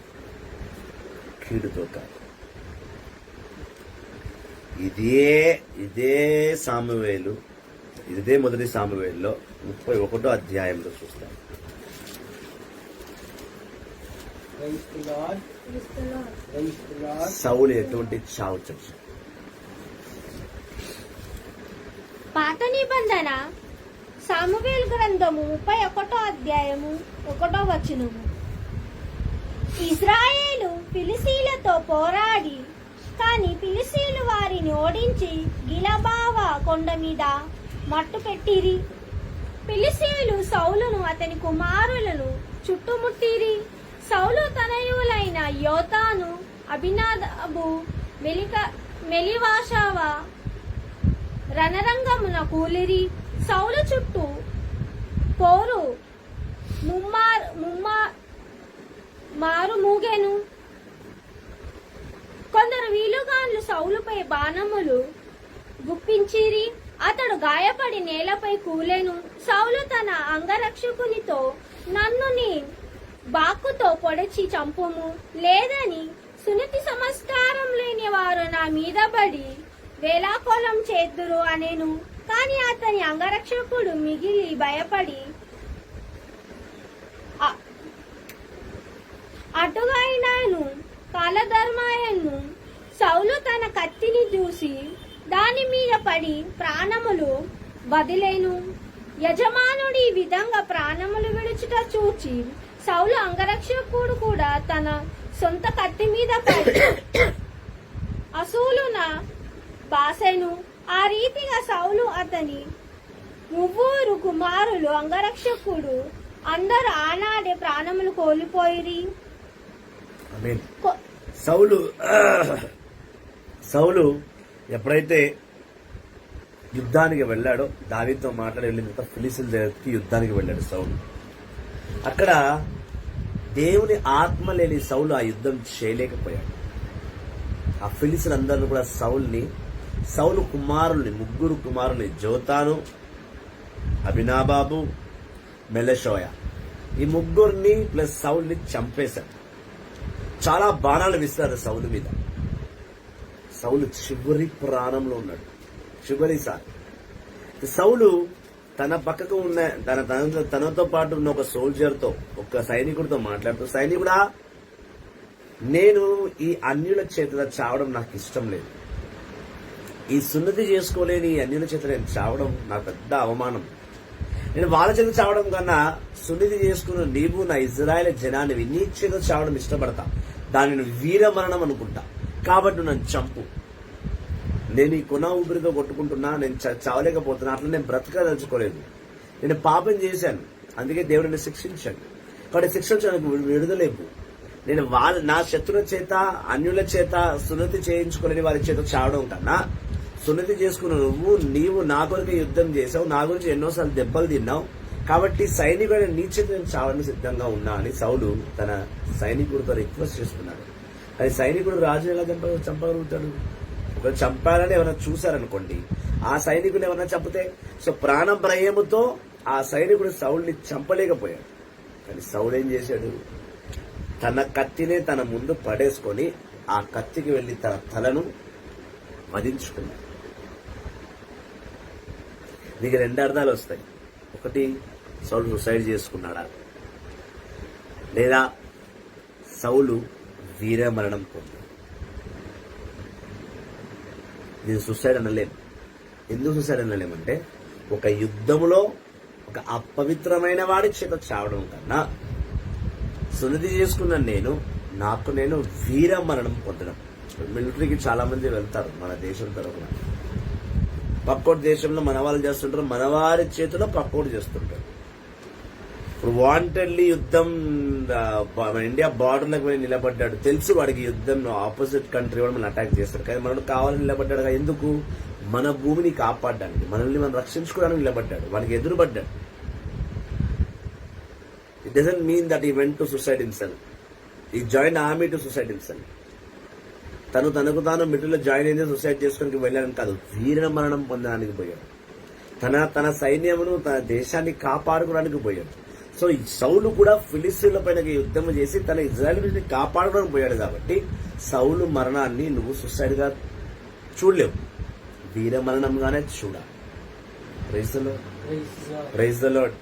కీడుతో కాదు. ఇదే సామువేలు, ఇదే మొదటి సామువేలులో 31వ అధ్యాయంలో చూస్తాం. సౌలు ఎటువంటి చావు చచ్చాడు. పాత నిబంధన సామువేలు గ్రంథము 31వ అధ్యాయము 1వ వచనము. ఇశ్రాయేలు ఫిలిష్తీయులతో పోరాడి, కాని ఫిలిష్తీయులు వారిని ఓడించి గిలబావ కొండ మీద మట్టు పెట్టిరి. ఫిలిష్తీయులు సౌలును అతని కుమారులను చుట్టుముట్టిరి. సౌలు తనయులైన యోతాను, అబినాదాబు, మెలివాషావ రణరంగమున కూలిరి. సౌలు చుట్టూ పోరు మారు మూగెను. కొందరు వీలుగాన్లు సౌలుపై బాణములు గుప్పించిరి. అతడు గాయపడి నేలపై కూలెను. సౌలు తన అంగరక్షకునితో, నన్ను నీ బాకుతో పొడిచి చంపుము, లేదని సున్నతి సంస్కారం లేని వారు నా మీద పడి వేలాకోలం చేద్దురు అనేను. కాని అతని అంగరక్షకుడు మిగిలి భయపడి అటుగైనాను కాలధర్మాయను. సౌలు తన కత్తిని చూసి దాని మీద పడి ప్రాణములు వదిలేను. యజమానుడు ఈ విధంగా ప్రాణములు విడుచుట చూచి సౌలు అంగరక్షకుడు కూడా తన సొంత కత్తి మీద పడి అసూలున బాసెను. ఆ రీతిగా సౌలు అతని ముగ్గురు కుమారులు అంగరక్షకుడు అందరు ఆనాడే ప్రాణములు కోల్పోయిరి. ఆమేన్. సౌలు ఎప్పుడైతే యుద్ధానికి వెళ్ళాడో, దావీదుతో మాట్లాడి వెళ్ళిన తర్వాత ఫిలిస్తీయుల దగ్గరికి యుద్ధానికి వెళ్ళాడు సౌలు. అక్కడ దేవుని ఆత్మ లేని సౌలు ఆ యుద్ధం చేయలేకపోయాడు. ఆ ఫిలిస్తీయులందరూ కూడా సౌలు కుమారుల్ని, ముగ్గురు కుమారుల్ని, జోతాను, అభినాబాబు, మెలషోయ, ఈ ముగ్గురిని ప్లస్ సౌల్ని చంపేశాడు. చాలా బాణాలు విస్తారు సౌలు మీద. సౌలు చివరి ప్రాణంలో ఉన్నాడు, చివరిసారి. సౌలు తన పక్కకు ఉన్న తనతో పాటు ఉన్న ఒక సోల్జర్తో, ఒక సైనికుడితో మాట్లాడుతూ, సైనికుడా, నేను ఈ అన్యుల చేతుల చావడం నాకు ఇష్టం లేదు. ఈ సున్నతి చేసుకోలేని ఈ అన్యుల చేత నేను చావడం నా పెద్ద అవమానం. నేను వాళ్ళ చేత చావడం కన్నా సున్నతి చేసుకున్న నీవు నా ఇజ్రాయేల్ జనాన్ని నీ చేత చావడం ఇష్టపడతా. దానిని వీరమరణం అనుకుంటా. కాబట్టి నన్ను చంపు. నేను ఈ కొన ఊపిరితో కొట్టుకుంటున్నా, నేను చావలేకపోతున్నా. అట్లా నేను బ్రతకదలుచుకోలేదు. నేను పాపం చేశాను, అందుకే దేవుడు నన్ను శిక్షించాడు. కాబట్టి శిక్షించడానికి విడుదలేపు. నేను నా శత్రుల చేత, అన్యుల చేత సున్నతి చేయించుకోలేని వారి చేత చావడం కన్నా, సున్నతి చేసుకున్న నీవు నా కొరకు యుద్ధం చేసావు, నా గురించి ఎన్నోసార్లు దెబ్బలు తిన్నావు, కాబట్టి సైనికుడు నీ చేత నేను చావడానికి సిద్ధంగా ఉన్నా అని సౌలు తన సైనికుడితో రిక్వెస్ట్ చేసుకున్నాడు. అది సైనికుడు రాజు ఎలా చంపగలుగుతాడు? ఒకరు చంపాలని ఎవరైనా చూశారనుకోండి, ఆ సైనికుని ఎవరైనా చంపితే, సో ప్రాణ భయముతో ఆ సైనికుడు సౌల్ని చంపలేకపోయాడు. కానీ సౌలు ఏం చేశాడు? తన కత్తినే తన ముందు పడేసుకొని ఆ కత్తికి వెళ్లి తన తలను వధించుకున్నాడు. దీనికి రెండు అర్థాలు వస్తాయి. ఒకటి, సౌలు సూసైడ్ చేసుకున్నాడా, లేదా సౌలు వీరమరణం పొందాడు. ఇది సూసైడ్ అనలేం. ఎందుకు సూసైడ్ అనలేమంటే, ఒక యుద్ధములో ఒక అపవిత్రమైన వాడి చేత చావడం కన్నా సున్నతి చేసుకున్న నాకు నేను వీరమరణం పొందడం. మిలిటరీకి చాలా మంది వెళ్తారు మన దేశం తరఫున. పక్కోటి దేశంలో మన వాళ్ళు చేస్తుంటారు, మన వారి చేతిలో పక్కోటి చేస్తుంటారు. ఇప్పుడు వాంటెడ్లీ యుద్ధం మన ఇండియా బార్డర్లకు పోయి నిలబడ్డాడు, తెలుసు వాడికి యుద్ధం ఆపోజిట్ కంట్రీ వాడు మనం అటాక్ చేస్తారు, కానీ మనకు కావాలని నిలబడ్డాడు. ఎందుకు? మన భూమిని కాపాడడానికి, మనల్ని మనం రక్షించుకోవడానికి నిలబడ్డాడు. వాడికి ఎదురుపడ్డాడు. It doesn't mean that he went to suicide himself. He join army to suicide himself. తనకు తాను మిలిటరీలో జాయిన్ అయింది సూసైడ్ చేసుకోవడానికి వెళ్ళాలని కాదు, వీర మరణం పొందడానికి పోయాడు. తన సైన్యమును, తన దేశాన్ని కాపాడుకోవడానికి పోయాడు. సో ఈ సౌలు కూడా ఫిలిస్తీన్ల పైన యుద్ధం చేసి తన ఇజ్రాయెల్ కాపాడుకోవడానికి పోయాడు. కాబట్టి సౌలు మరణాన్ని నువ్వు సూసైడ్ గా చూడలేవు, వీర మరణంగానే చూడాలి. Praise the Lord.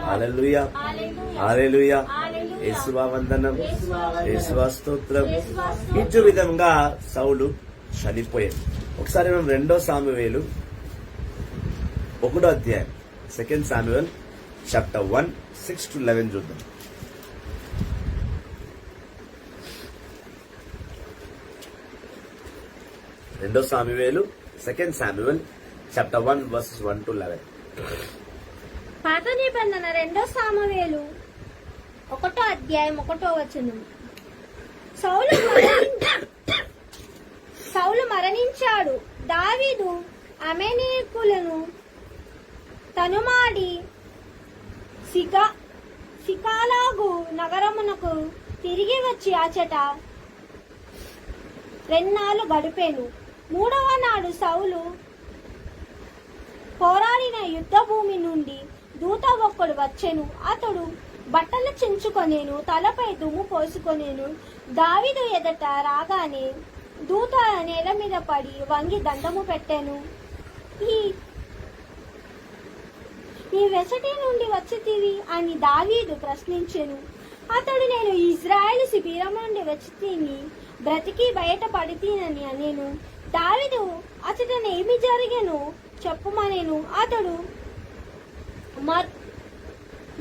Hallelujah, hallelujah. యేసువా వందనం, యేసువా స్తోత్రం. ఇటు విధంగా సౌలు చనిపోయాడు. ఒకసారి మనం 2 సామువేలు 1వ అధ్యాయం, 2 సామువేల్ chapter 1 6-11 చూద్దాం. రెండో సామువేలు 2 సామువేల్ chapter 1 verses 1-11. పాత నిబంధన 2 సామువేలు 1వ అధ్యాయం 1వ వచనం. సౌలు మరణించాడు. దావీదు అమోనీయులను తనుమాడి సికాలాగు నగరమునకు తిరిగి వచ్చి అచట 2 నాళ్ళు గడిపాను. 3వ నాడు సౌలు పోరాడిన యుద్ధ భూమి నుండి దూత ఒక్కడు వచ్చెను. అతడు బట్టలు చించుకొనేను, తలపై దుమ్ము పోసుకొనేను. దావీదు ఎదుట రాగానే దూత నేల మీద పడి వంగి దండము పెట్టాను. ఈ వెసటి నుండి వచ్చితివి అని దావీదు ప్రశ్నించెను. అతడు, నేను ఇజ్రాయేలు శిబిరం నుండి వచ్చితిని, బ్రతికి బయట పడితీనని అనేను. దావీదు అతడిని ఏమి జరిగెను చెప్పుమనేను. అతడు,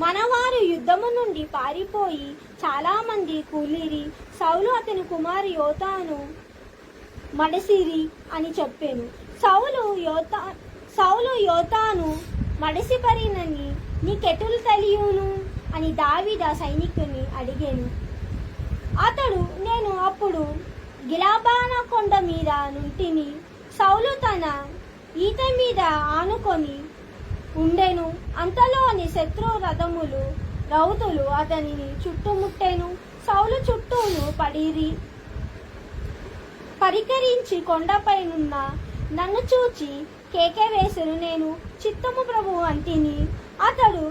మనవారు యుద్ధము నుండి పారిపోయి చాలా మంది కూలిరి. సౌలు అతని కుమారు యోతాను మడసిరి అని చెప్పాను. సౌలు యోతాను మడిసిపరినని నీకెటులు తెలియను అని దావీదు ఆ సైనికుని అడిగాను. అతడు, నేను అప్పుడు గిలాబాన కొండ మీద నుంటిని, సౌలు తన ఈత మీద ఆనుకొని ఉండెను. అంతలోని శత్రు రథములు రౌతులు అతనిని చుట్టుముట్టెను. సౌలు చుట్టూను పడిరి. పరికరించి కొండపైనున్న నన్ను చూచి కేకే వేసెను. నేను చిత్తము ప్రభువు అంటిని. అతడు,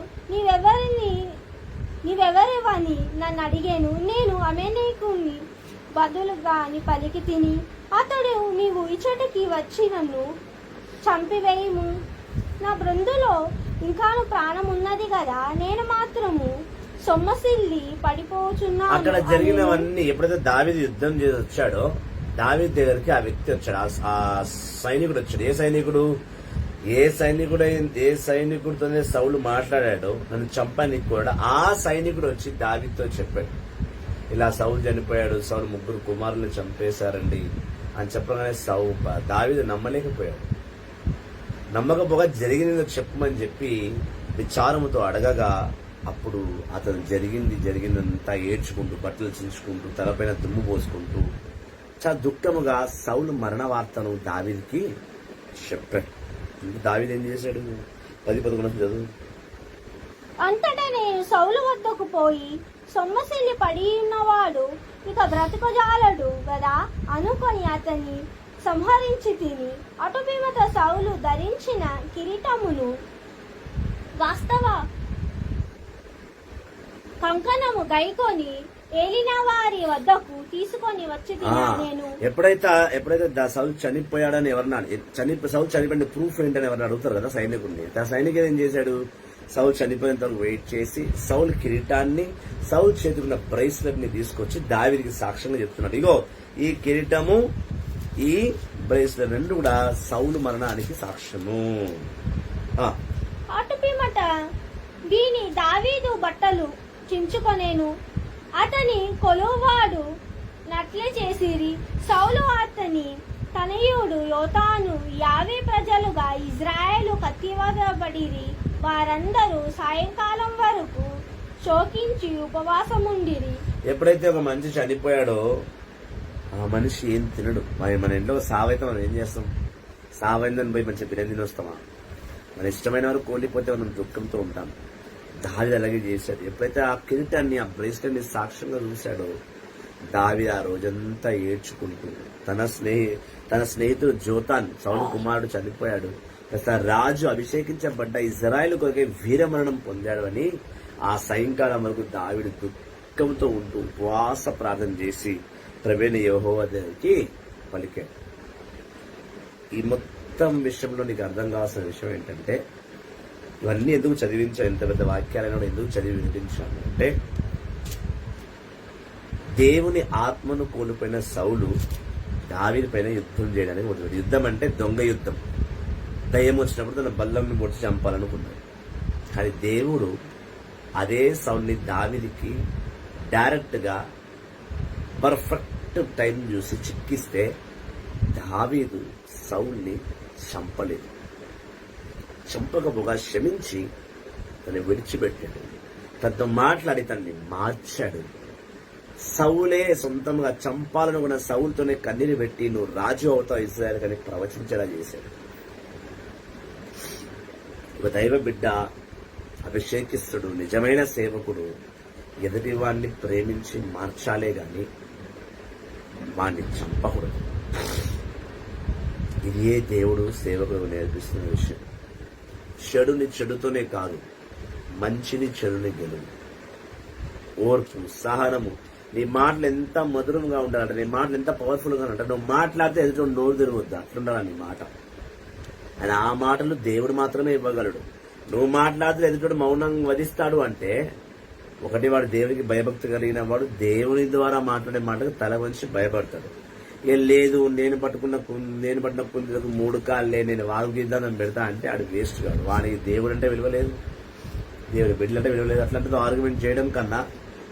నీవెవరివని నన్ను అడిగాను. నేను అమెనేకుని బదులుగా అని పలికి తిని. అతడు, నీవు ఇచ్చటికి వచ్చి నన్ను చంపివేయము. నా బృందులో ఇంకాను ప్రాణం ఉన్నది కదా, నేను మాత్రము సొమ్మసిల్లి పడిపోచున్నాను. అక్కడ జరిగినవన్నీ ఎప్పుడైతే దావీదు యుద్ధం చేసి వచ్చాడో, దావీదు దగ్గరికి ఆ వ్యక్తి వచ్చాడు, ఆ సైనికుడు వచ్చాడు. ఏ సైనికుడితోనే సౌలు మాట్లాడాడో, నన్ను చంపడానికి కూడా ఆ సైనికుడు వచ్చి దావీదుతో చెప్పాడు, ఇలా సౌలు చనిపోయాడు, సౌలు 3 కుమారులను చంపేశారండి అని చెప్పగానే దావీదు నమ్మలేకపోయాడు. నమ్మకపోగా జరిగింది చెప్పమని చెప్పి విచారముతో అడగగా, అప్పుడు అతను జరిగిందంతా ఏడ్చుకుంటూ, బట్టలు చించుకుంటూ, తలపైన దుమ్ము పోసుకుంటూ చాలా దుఃఖముగా సౌలు మరణ వార్తను దావీదుకి చెప్పాడు. దావీదు ఏం చేశాడు? 10-11 చదువు. అంతటా నేను సౌలు వద్దకు పోయి, సొమ్మసిల్లి పడి ఉన్నవాడు ఇక బ్రతకజాలడు గదా అనుకొని అతన్ని సంహరించి తిని. అటు పిమ్మట సౌలు ధరించిన కిరీటమును వాస్తవ కంకణము గైకొని ఏలిన వారి వద్దకు తీసుకొని వచ్చి నేను. ఎప్పుడైతే సౌలు చనిపోయాడని సౌలు చనిపోయిన ప్రూఫ్ ఏంటని ఎవరిని అడుగుతారు కదా సైనికుడిని. ఆ సైనికుడు ఏం చేశాడు? సౌలు చనిపోయినంత వరకు వెయిట్ చేసి సౌలు కిరీటాన్ని, సౌలు చేతుకున్న బ్రేస్లెట్ ని తీసుకొచ్చి దావీదుకి సాక్ష్యంగా చెప్తున్నాడు. ఇగో ఈ కిరీటము, ఈ బ్రేస్లెట్ రెండు కూడా సౌలు మరణానికి సాక్ష్యము. అటు పిమ్మట వీని దావీదు బట్టలు చించుకొనేను. అతని కొలువాడు నట్లే చేసిరి. సౌలు అతని తనయుడు యోతాను 50 ప్రజలుగా ఇజ్రాయేలు కత్తివదబడిరి. వారందరూ సాయంకాలం వరకు శోకించి ఉపవాసముండిరి. ఎప్పుడైతే ఒక మనిషి చనిపోయాడో ఆ మనిషి ఏం తినడు. మన ఇంట్లో సావైతే మనం ఏం చేస్తాం? సావైందని పోయి మంచిగా బిర్యానీ తినొస్తామా? మన ఇష్టమైన వారు కోల్పోతే మనం దుఃఖంతో ఉంటాం. దావీదు అలాగే చేశాడు. ఎప్పుడైతే ఆ కిరీటాన్ని, ఆ బ్రేస్లెట్ ని సాక్ష్యంగా చూశాడో, దావీదు ఆ రోజంతా ఏడ్చుకుంటూ తన స్నేహితుడు జోతాన్, సౌలు కుమారుడు చనిపోయాడు, రాజు అభిషేకించబడ్డ ఇజ్రాయేలు కొరకే వీరమరణం పొందాడు అని ఆ సాయంకాలం వరకు దావీదు దుఃఖంతో ఉంటూ ఉపవాస ప్రార్థన చేసి ప్రభువైన యెహోవా దగ్గరికి పలికాడు. ఈ మొత్తం విషయంలో నీకు అర్థం కావాల్సిన విషయం ఏంటంటే, ఇవన్నీ ఎందుకు చదివించావు, ఎంత పెద్ద వాక్యాలను ఎందుకు చదివి వినిపించాను అంటే, దేవుని ఆత్మను కోల్పోయిన సౌలు దావీదు పైన యుద్ధం చేయడానికి మొదలు. యుద్ధం అంటే దొంగ యుద్ధం. దయ్యం వచ్చినప్పుడు తన బల్లంని పొడిచి చంపాలనుకున్నాడు. కానీ దేవుడు అదే సౌల్ని దావీదుకి డైరెక్ట్ గా పర్ఫెక్ట్ టైం చూసి చిక్కిస్తే దావీదు సౌల్ని చంపలేదు. చంపకపోగా క్షమించి తను విడిచిపెట్టాడు. తనతో మాట్లాడి తనని మార్చాడు. సౌలే సొంతంగా చంపాలనుకున్న సౌలుతోనే కన్నీరు పెట్టి నువ్వు రాజు అవుతావు ఇజ్రాయెల్ అని ప్రవచించేలా చేశాడు. ఒక దైవ బిడ్డ, అభిషేకిస్తుడు, నిజమైన సేవకుడు ఎదుటి వాడిని ప్రేమించి మార్చాలే గాని వాడిని చంపకూడదు. ఇదే దేవుడు సేవకుడు నేర్పిస్తున్న విషయం. చెడుని చెడుతోనే కాదు, మంచిని చెడుని గెలువు. ఓర్పు, సహనము. నీ మాటలు ఎంత మధురంగా ఉండాలంట, నీ మాటలు ఎంత పవర్ఫుల్ గా ఉంటాయి. నువ్వు మాట్లాడితే ఎదుటి నోరు తిరగొద్దు, అట్లుండాలి నీ మాట. అని ఆ మాటలు దేవుడు మాత్రమే ఇవ్వగలడు. నువ్వు మాట్లాడితే ఎదుటి మౌనం వధిస్తాడు అంటే, ఒకటి వాడు దేవునికి భయభక్తి కలిగిన వాడు దేవుని ద్వారా మాట్లాడే మాటకు తల వంచి భయపడతాడు. ఏం లేదు, నేను పట్టిన కుందేలకు 3 కాళ్ళే, నేను వాగుగిద్దానని పెడతా అంటే ఆడు వేస్ట్ కాదు. వాడికి దేవుడు అంటే విలువలేదు, దేవుడి బిడ్డలంటే విలువలేదు. అట్లాంటిది ఆర్గ్యుమెంట్ చేయడం కన్నా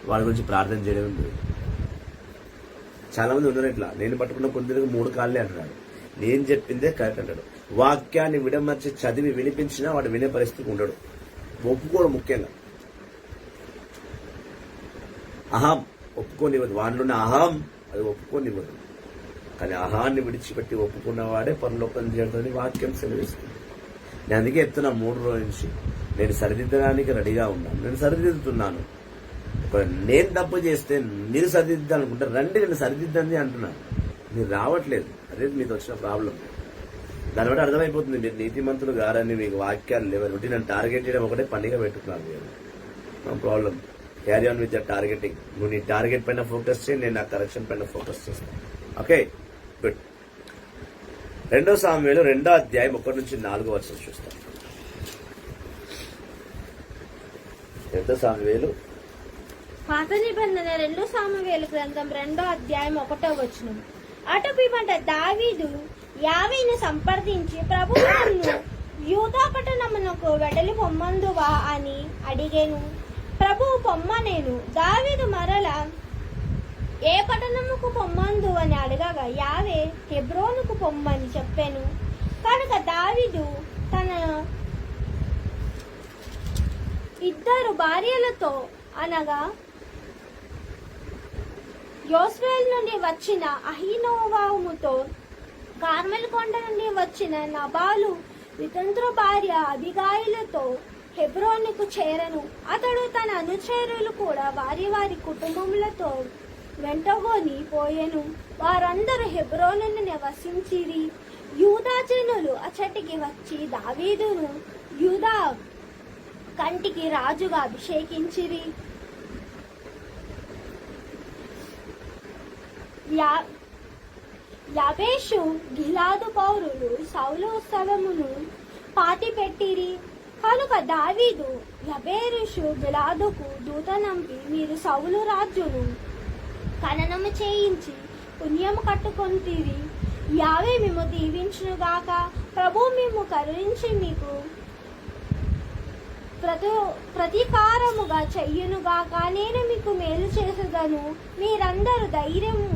వాడి గురించి ప్రార్థన చేయడం లేదు. చాలా మంది ఉన్నారు ఇట్లా, నేను పట్టుకున్న కుందేలకు 3 కాళ్ళే అంటున్నాడు. నేను చెప్పిందే కరెక్ట్ అంటాడు. వాక్యాన్ని విడమర్చి చదివి వినిపించినా వాడు వినే పరిస్థితికి ఉండడు. ఒప్పుకోడు. ముఖ్యంగా అహం ఒప్పుకోనివ్వదు. వాడిలో అహం అది ఒప్పుకోనివ్వదు. కానీ అహాన్ని విడిచిపెట్టి ఒప్పుకున్నవాడే పరలోకం చేరుతుందని వాక్యం సెలవిస్తుంది. నేను అందుకే చెప్తున్నా 3 రోజుల నుంచి నేను సరిదిద్దడానికి రెడీగా ఉన్నాను. నేను సరిదిద్దుతున్నాను. నేను తప్పు చేస్తే మీరు సరిదిద్దాలనుకుంటే రండి, నేను సరిదిద్దండి అంటున్నాను. మీరు రావట్లేదు. అదే మీతో వచ్చిన ప్రాబ్లం. దాన్ని బట్టి అర్థమైపోతుంది మీరు నీతిమంతులు గారని, మీకు వాక్యాలు లేవని. నన్ను టార్గెట్ చేయడం ఒకటే పనిగా పెట్టుకున్నాను. మీరు no problem, carry on with the targeting. నువ్వు నీ టార్గెట్ పైన ఫోకస్ చేయి, నేను నా కరెక్షన్ పైన ఫోకస్ చేస్తాను. Okay, good. 2 సామువేలు 2వ అధ్యాయం 1 నుంచి 4 వచనం చూస్తాం. 2 సామువేలు పాత నిబంధన 2 సామువేలు గ్రంథం 2వ అధ్యాయం 1వ వచనం. అటు పిమ్మట దావీదు యావీను సంప్రదించి, ప్రభు నన్ను యూదా పట్టణమునకు వెడలి పొమ్మందువా అని అడిగేను. ప్రభువు పొమ్మనేను. దావీదు మరల ఏ పట్టణముకు పొమ్మందు అని అడగగా యావే హెబ్రోనుకు పొమ్మని చెప్పాను. కనుక దావీదు తన 2 భార్యలతో అనగా యోస్వేల్ నుండి వచ్చిన అహీనోవాముతో, కార్మెల్ కొండ నుండి వచ్చిన నబాలు వితంతు భార్య అబిగాయిలతో హెబ్రోనుకు చేరను. అతడు తన అనుచరులు కూడా వారి వారి కుటుంబములతో వెంటగొని పోయెను. వారందరూ హెబ్రోనును నివసించిరి. యూదా జనులు అచ్చటికి వచ్చి దావీదును యూదా కంటికి రాజుగా అభిషేకించిరి. యాబేషు గిలాదు పౌరులు సౌలు ఉత్సవమును పాతి పెట్టిరి. కనుక దావీదు యబేషు గిలాదుకు దూతనంపి, మీరు సౌలు రాజును ఖననము చేయించి పుణ్యము కట్టుకొంటిరి. యావే మేము దీవించునుగాక. ప్రభు మేము కరుణించి మీకు ప్రతీకారముగా చెయ్యునుగాక. నేను మీకు మేలు చేసేదను. మీరందరూ ధైర్యము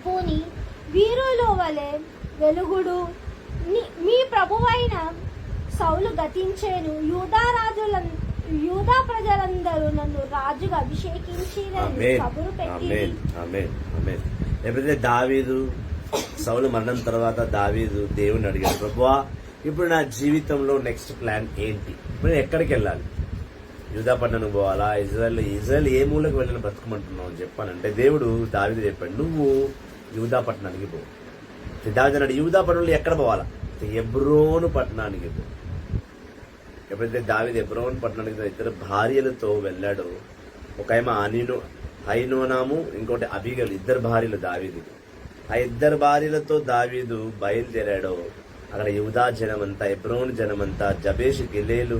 పోని వీరుల వలె వెలుగుడు. మీ ప్రభువైన సౌలు గతించేను. యూదా ప్రజలందరూ నన్ను రాజుగా అభిషేకించిరని కబురు పెట్టిరి. ఎప్పుడైతే దావీదు సౌలు మరణం తర్వాత దావీదు దేవుని అడిగాడు, ప్రభువా ఇప్పుడు నా జీవితంలో నెక్స్ట్ ప్లాన్ ఏంటి? ఇప్పుడు నేను ఎక్కడికి వెళ్ళాలి? యూదా పట్టణం పోవాలా? ఇజ్రాయెల్ ఏ మూలకు వెళ్ళని బ్రతకమంటున్నావు అని చెప్పానంటే దేవుడు దావీదు చెప్పాడు, నువ్వు యూదా పట్టణానికి పో. దావీదు అన్నాడు, యూదా పట్టణంలో ఎక్కడ పోవాలా? హెబ్రోను పట్టణానికి పో. ఎప్పుడైతే దావీదు హెబ్రోను పట్టణానికి 2 భార్యలతో వెళ్ళాడో, ఒక ఐనోనాము, ఇంకోటి అబీగలు, 2 భార్యలు దావీదు. ఆ 2 భార్యలతో దావీదు బయలుదేరాడో, అక్కడ యూదా జనమంతా, హెబ్రోను జనమంతా, జబేషు గిలేలు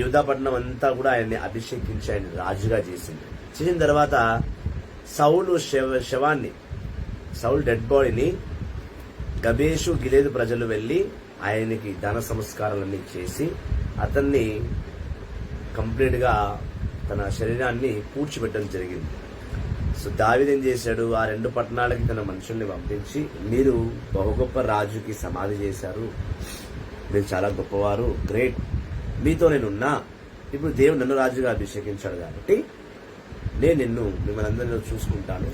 యూదా పట్టణం అంతా కూడా ఆయన్ని అభిషేకించి ఆయన రాజుగా చేసిన తర్వాత సౌలు శవాన్ని, సౌలు డెడ్ బాడీని గబేషు గిలేదు ప్రజలు వెళ్లి ఆయనకి ధన సంస్కారాలన్నీ చేసి అతన్ని కంప్లీట్ గా తన శరీరాన్ని పూడ్చిపెట్టడం జరిగింది. సో దావీదు ఏం చేశాడు? ఆ 2 పట్టణాలకి తన మనుషుల్ని పంపించి, మీరు బహు గొప్ప రాజుకి సమాధి చేశారు, మీరు చాలా గొప్పవారు, గ్రేట్, మీతో నేనున్నా. ఇప్పుడు దేవుడు నన్ను రాజుగా అభిషేకించాడు కాబట్టి నేను మిమ్మల్ని అందరినీ చూసుకుంటాను,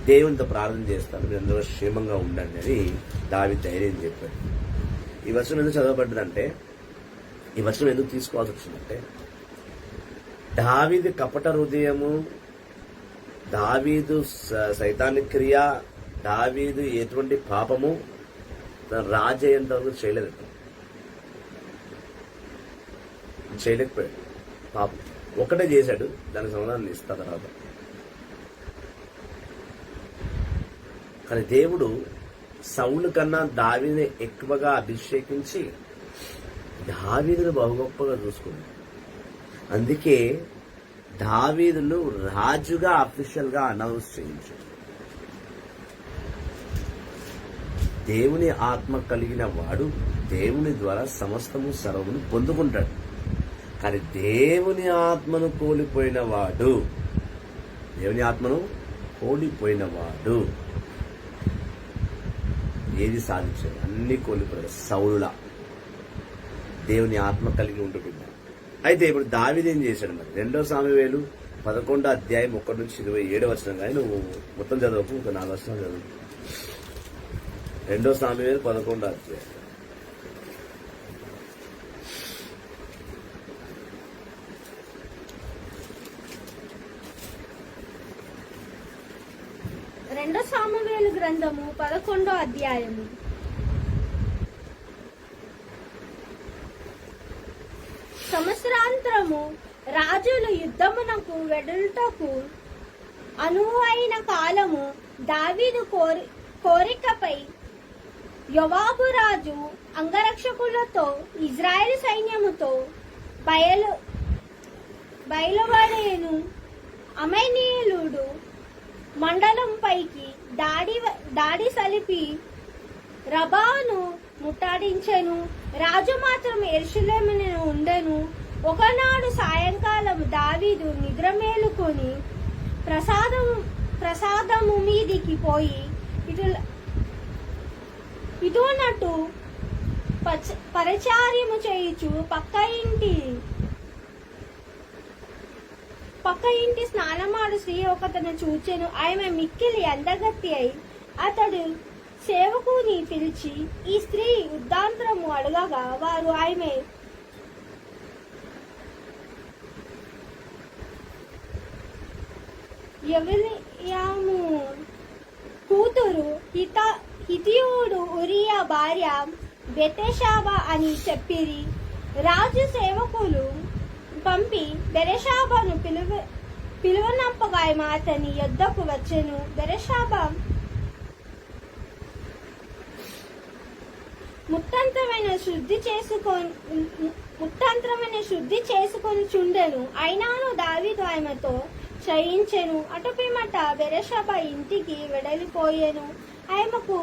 దేవునితో ప్రార్థన చేస్తాను, మీరు అందరూ క్షేమంగా ఉండండి అని దావీదు ధైర్యం చెప్పాడు. ఈ వచనం ఎందుకు చదవబడ్డదంటే, ఈ వచనం ఎందుకు తీసుకోవాల్సి వచ్చిందంటే, దావీదు కపట హృదయము, దావీదు సైతాని క్రియ, దావీదు ఎటువంటి పాపము తన రాజు అయ్యేంత వరకు చేయలేకపోయాడు. పాపం ఒకటే చేశాడు, దానికి సమాధానం ఇస్తా తర్వాత. కానీ దేవుడు సౌలు కన్నా దావీదుని ఎక్కువగా అభిషేకించి దావీదును బహు గొప్పగా చూసుకున్నాడు. అందుకే దావీదును రాజుగా అఫీషియల్ గా అనౌన్స్ చేయించాడు. దేవుని ఆత్మ కలిగిన వాడు దేవుని ద్వారా సమస్తము సర్వమును పొందుకుంటాడు. కానీ దేవుని ఆత్మను కోల్పోయిన వాడు ఏది సాధించాడు, అన్ని కోల్పోయాడు. సౌలులా దేవుని ఆత్మ కలిగి ఉంటున్నాడు. అయితే ఇప్పుడు దావీదు ఏం చేశాడు మరి? 2 సామువేలు 11వ అధ్యాయం 1 నుంచి 27 వచనం. కానీ నువ్వు మొత్తం చదవకు, ఒక 4 వచనాలు చదువు. 2 సామువేలు 11వ అధ్యాయం. రెండో సామువేలు గ్రంథము 11వ అధ్యాయము. సంవత్సరాంతరము రాజులు యుద్ధమునకు వెడుటకు అనువైన కాలము దావీదు కోరికపై యోవాబు రాజు అంగరక్షకులతో ఇజ్రాయెల్ సైన్యముతో బయలువడేను. అమోనీయులు మండలం పైకి దాడి సలిపి రబాను ముట్టడించెను. రాజు మాత్రం యెరూషలేమున ఉండెను. ఒకనాడు సాయంకాలం దావీదు నిద్ర మేలుకొని ప్రసాదము మీదికి పోయి ఇటునటు పరిచార్యము చేయుచు పక్క ఇంటి స్నానమాడు స్త్రీ ఒకతను చూచెను. ఆమె మిక్కిలి అందగత్తి అయి అతడు సేవకుని పిలిచి ఈ స్త్రీ ఉద్దాంతరము అడగగా వారు ఆమె యెవెలియాము కూతురు హితీయుడు ఉరియా భార్య బెతెషాబా అని చెప్పిరి. రాజు సేవకులు పంపి బెరెషాబాను పిలువనంపగా ఆమె అతని యొద్దకు వచ్చెను. బెరెషాబా ముట్టంత్రమైన శుద్ధి చేసుకొని చుండెను. అయినాను దావీదు ఆమెతో శయించెను. అటుపిమట బెరెషాబా ఇంటికి వెడలిపోయెను. ఆమెకు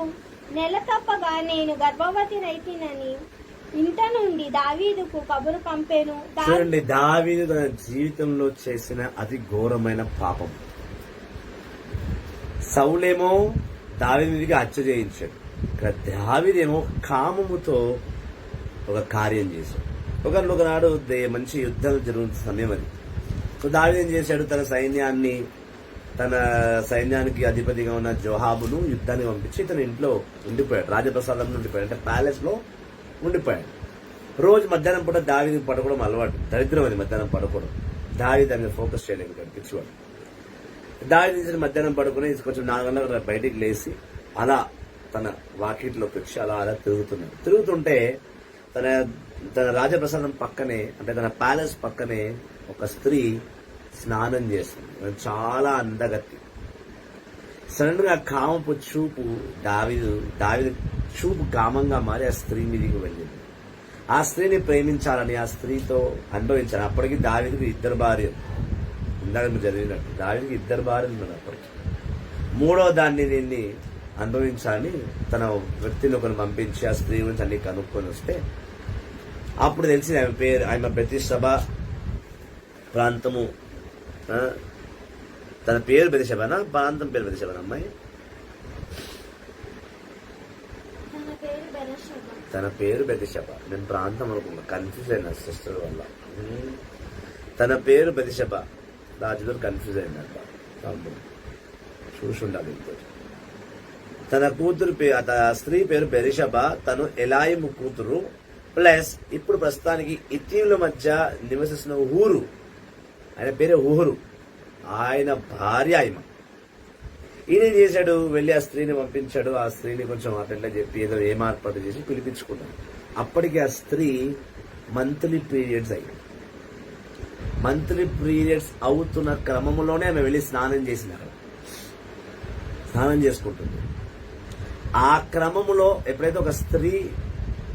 నెల తప్పగా నేను గర్భవతినైతినని ఇంట నుండి దావీదుకు కబురు పంపెను. చూడండి, దావీదు తన జీవితంలో చేసిన అతి ఘోరమైన పాపం. సౌలేమో దావీదు మీదకి హత్య చేయించాడు. ఇక్కడ దావీదేమో కామముతో ఒక కార్యం చేశాడు. ఒకనాడు మంచి యుద్ధాలు జరుగుతున్న సమయం అది. సో దావీదు ఏం చేశాడు? తన సైన్యానికి అధిపతిగా ఉన్న జోహాబును యుద్ధానికి పంపించి తన ఇంట్లో ఉండిపోయాడు. రాజప్రసాదంలో ఉండిపోయాడు, అంటే ప్యాలెస్ లో ఉండిపోయాడు. రోజు మధ్యాహ్నం పూట దావీదు పడుకోవడం అలవాటు. దరిద్రం అది మధ్యాహ్నం పడుకోవడం. దావీదు దాని మీద ఫోకస్ చేయలేదు, పిచ్చివాడు. దావీదు మధ్యాహ్నం పడుకుని కొంచెం 4 గంటలకు బయటికి లేచి అలా తన వాకిట్లోకి వచ్చి అలా తిరుగుతుంటే తన రాజప్రసాదం పక్కనే, అంటే తన ప్యాలెస్ పక్కనే ఒక స్త్రీ స్నానం చేస్తుంది. చాలా అందగత్తి. సడన్ గా కామపు చూపు దావీదు చూపు కామంగా మారి ఆ స్త్రీ మీదకి వెళ్ళింది. ఆ స్త్రీని ప్రేమించాలని, ఆ స్త్రీతో అనుభవించాలని. అప్పటికి దావీదుకు 2 భార్యలు. ఇందాక మీరు చదివినట్టు దావీదుకి 2 భార్యలు ఉన్నారు. అప్పటికి 3వ దాన్ని దీన్ని అనుభవించాలని తన వ్యక్తిని ఒకరిని పంపించి ఆ స్త్రీ గురించి అన్ని కనుక్కొని వస్తే అప్పుడు తెలిసింది ఆమె బెతిషెబా ప్రాంతము. తన పేరు బెతిషెబానా, ప్రాంతం పేరు బెతిషెబానా? అమ్మాయి తన పేరు బెతిషెబా. నేను ప్రాంతం అనుకున్నా, కన్ఫ్యూజ్ అయినా సిస్టర్ వల్ల. తన పేరు బెతిషెబా. రాజుతో కన్ఫ్యూజ్ అయిందంట. చూసి ఉండాలి. తన కూతురు స్త్రీ పేరు బెరిషబా. తను ఎలాయిము కూతురు ప్లస్ ఇప్పుడు ప్రస్తుతానికి ఇతీయుల మధ్య నివసిస్తున్న ఊరు, ఆయన పేరే ఊహరు, ఆయన భార్య ఆయన. ఈయన చేశాడు, వెళ్ళి ఆ స్త్రీని పంపించాడు. ఆ స్త్రీని కొంచెం అట్లా చెప్పి ఏదో ఏమార్పాటు చేసి పిలిపించుకున్నాడు. అప్పటికి ఆ స్త్రీ మంత్లీ పీరియడ్స్ అయ్యాయి. మంత్లీ పీరియడ్స్ అవుతున్న క్రమంలోనే ఆమె వెళ్ళి స్నానం చేసింది. అక్కడ స్నానం చేసుకుంటుంది. ఆ క్రమంలో ఎప్పుడైతే ఒక స్త్రీ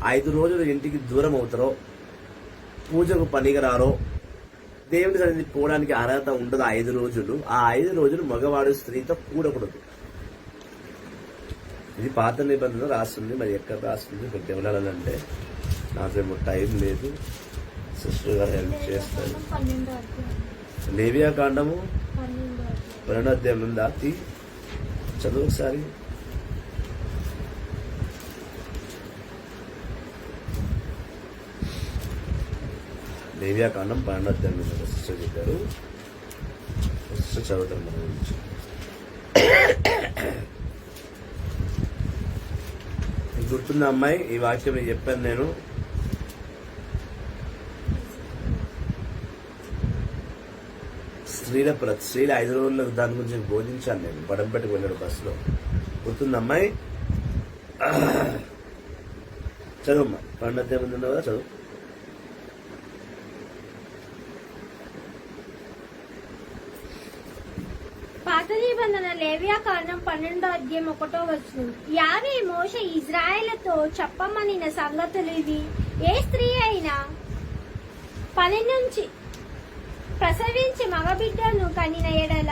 5 రోజులు ఇంటికి దూరం అవుతారో, పూజకు పనికిరారో, దేవుని సన్నిధి పోవడానికి అర్హత ఉండదు 5 రోజులు. ఆ 5 రోజులు మగవాడు స్త్రీతో కూడకూడదు. ఇది పాత నిబంధనలో రాస్తుంది. మరి ఎక్కడ రాస్తుంది ఇక్కడ వెళ్ళాలంటే నాకేమో టైం లేదు. సిస్టర్ గారు హెల్ప్ చేస్తారు. లేవియా కాండము 12వ అధ్యాయం ఉందా? చదువు ఒకసారి. లేవ్యాకాండం 12వ అధ్యాయం సిస్టర్ చెప్పారు. సిస్టర్ చదువుతారు మన గురించి. గుర్తున్న అమ్మాయి ఈ వాక్యం నేను చెప్పాను. నేను స్త్రీల 5 రోజుల్లో దాని గురించి బోధించాను. నేను బడంపేటకు వెళ్ళాడు బస్సులో. గుర్తున్న అమ్మాయి చదువమ్మా. 12వ అధ్యాయం ఉంది కదా, చదువు. పాత నిబంధన లేవ్యాకాండం 12వ అధ్యాయం 1వ వచనం. యావే మోషే ఇజ్రాయేలుతో చెప్పమనిన సంగతులు ఇవి. ఏ స్త్రీ అయినా పని నుంచి ప్రసవించి మగబిడ్డను కనిన ఎడల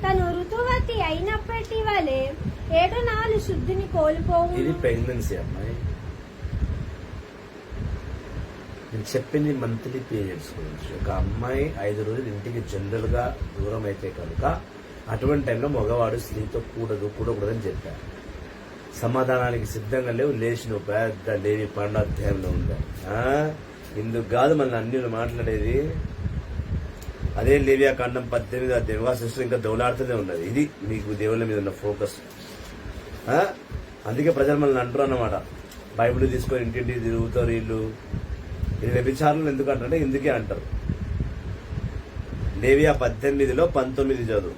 తను ఋతువతి అయినప్పటి వలె 7 నాలు శుద్ధిని కోల్పోవు. ఇది ప్రెగ్నెన్సీ అమ్మాయి. నేను చెప్పింది మంత్లీ పీరియడ్స్ గురించి. ఒక అమ్మాయి 5 రోజులు ఇంటికి జనరల్ గా దూరం అయితే కనుక అటువంటి టైంలో మగవాడు స్త్రీతో కూడకూడదని చెప్పారు. సమాధానానికి సిద్ధంగా లేవు. లేచి నువ్వు పెద్ద లేవి 12వ అధ్యాయంలో ఉందా? ఇందుకు కాదు మన అన్ని మాట్లాడేది. అదే లేవ్యాకాండం 18వ అధ్యాయం. సిస్టర్ ఇంకా దౌలాడుతూనే ఉన్నది. ఇది మీకు దేవుళ్ళ మీద ఉన్న ఫోకస్. అందుకే ప్రజలు మనల్ని అంటారు అన్నమాట, బైబిల్ తీసుకొని ఇంటింటికి తిరుగుతారు వీళ్ళు. ఇది వ్యభిచారులు ఎందుకు అంటారంటే ఇందుకే అంటారు. లేవియా 18లో 19 చదువు.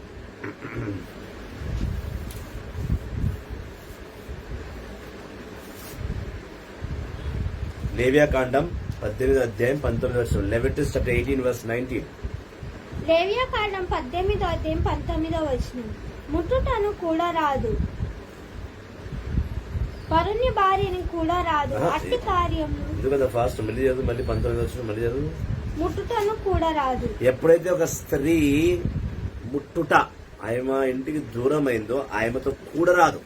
లేవ్యాకాండం 18వ అధ్యాయం 19 లెవిటికస్ 18:19. లేవ్యాకాండం 18వ అధ్యాయం 19వ వచనం. ముట్టుటను కూడా రాదు, పరుని భార్యని కూడా రాదు. అట్టి కార్యము ఎందుకంటే ఫాస్ట్ మళ్ళీ చదువు. మళ్ళీ 19 మళ్ళీ చదువు. ముట్టుటను కూడా రాదు. ఎప్పుడైతే ఒక స్త్రీ ముట్టుట ఆయమ ఇంటికి దూరమైందో ఆయమతో కూడా రాదు.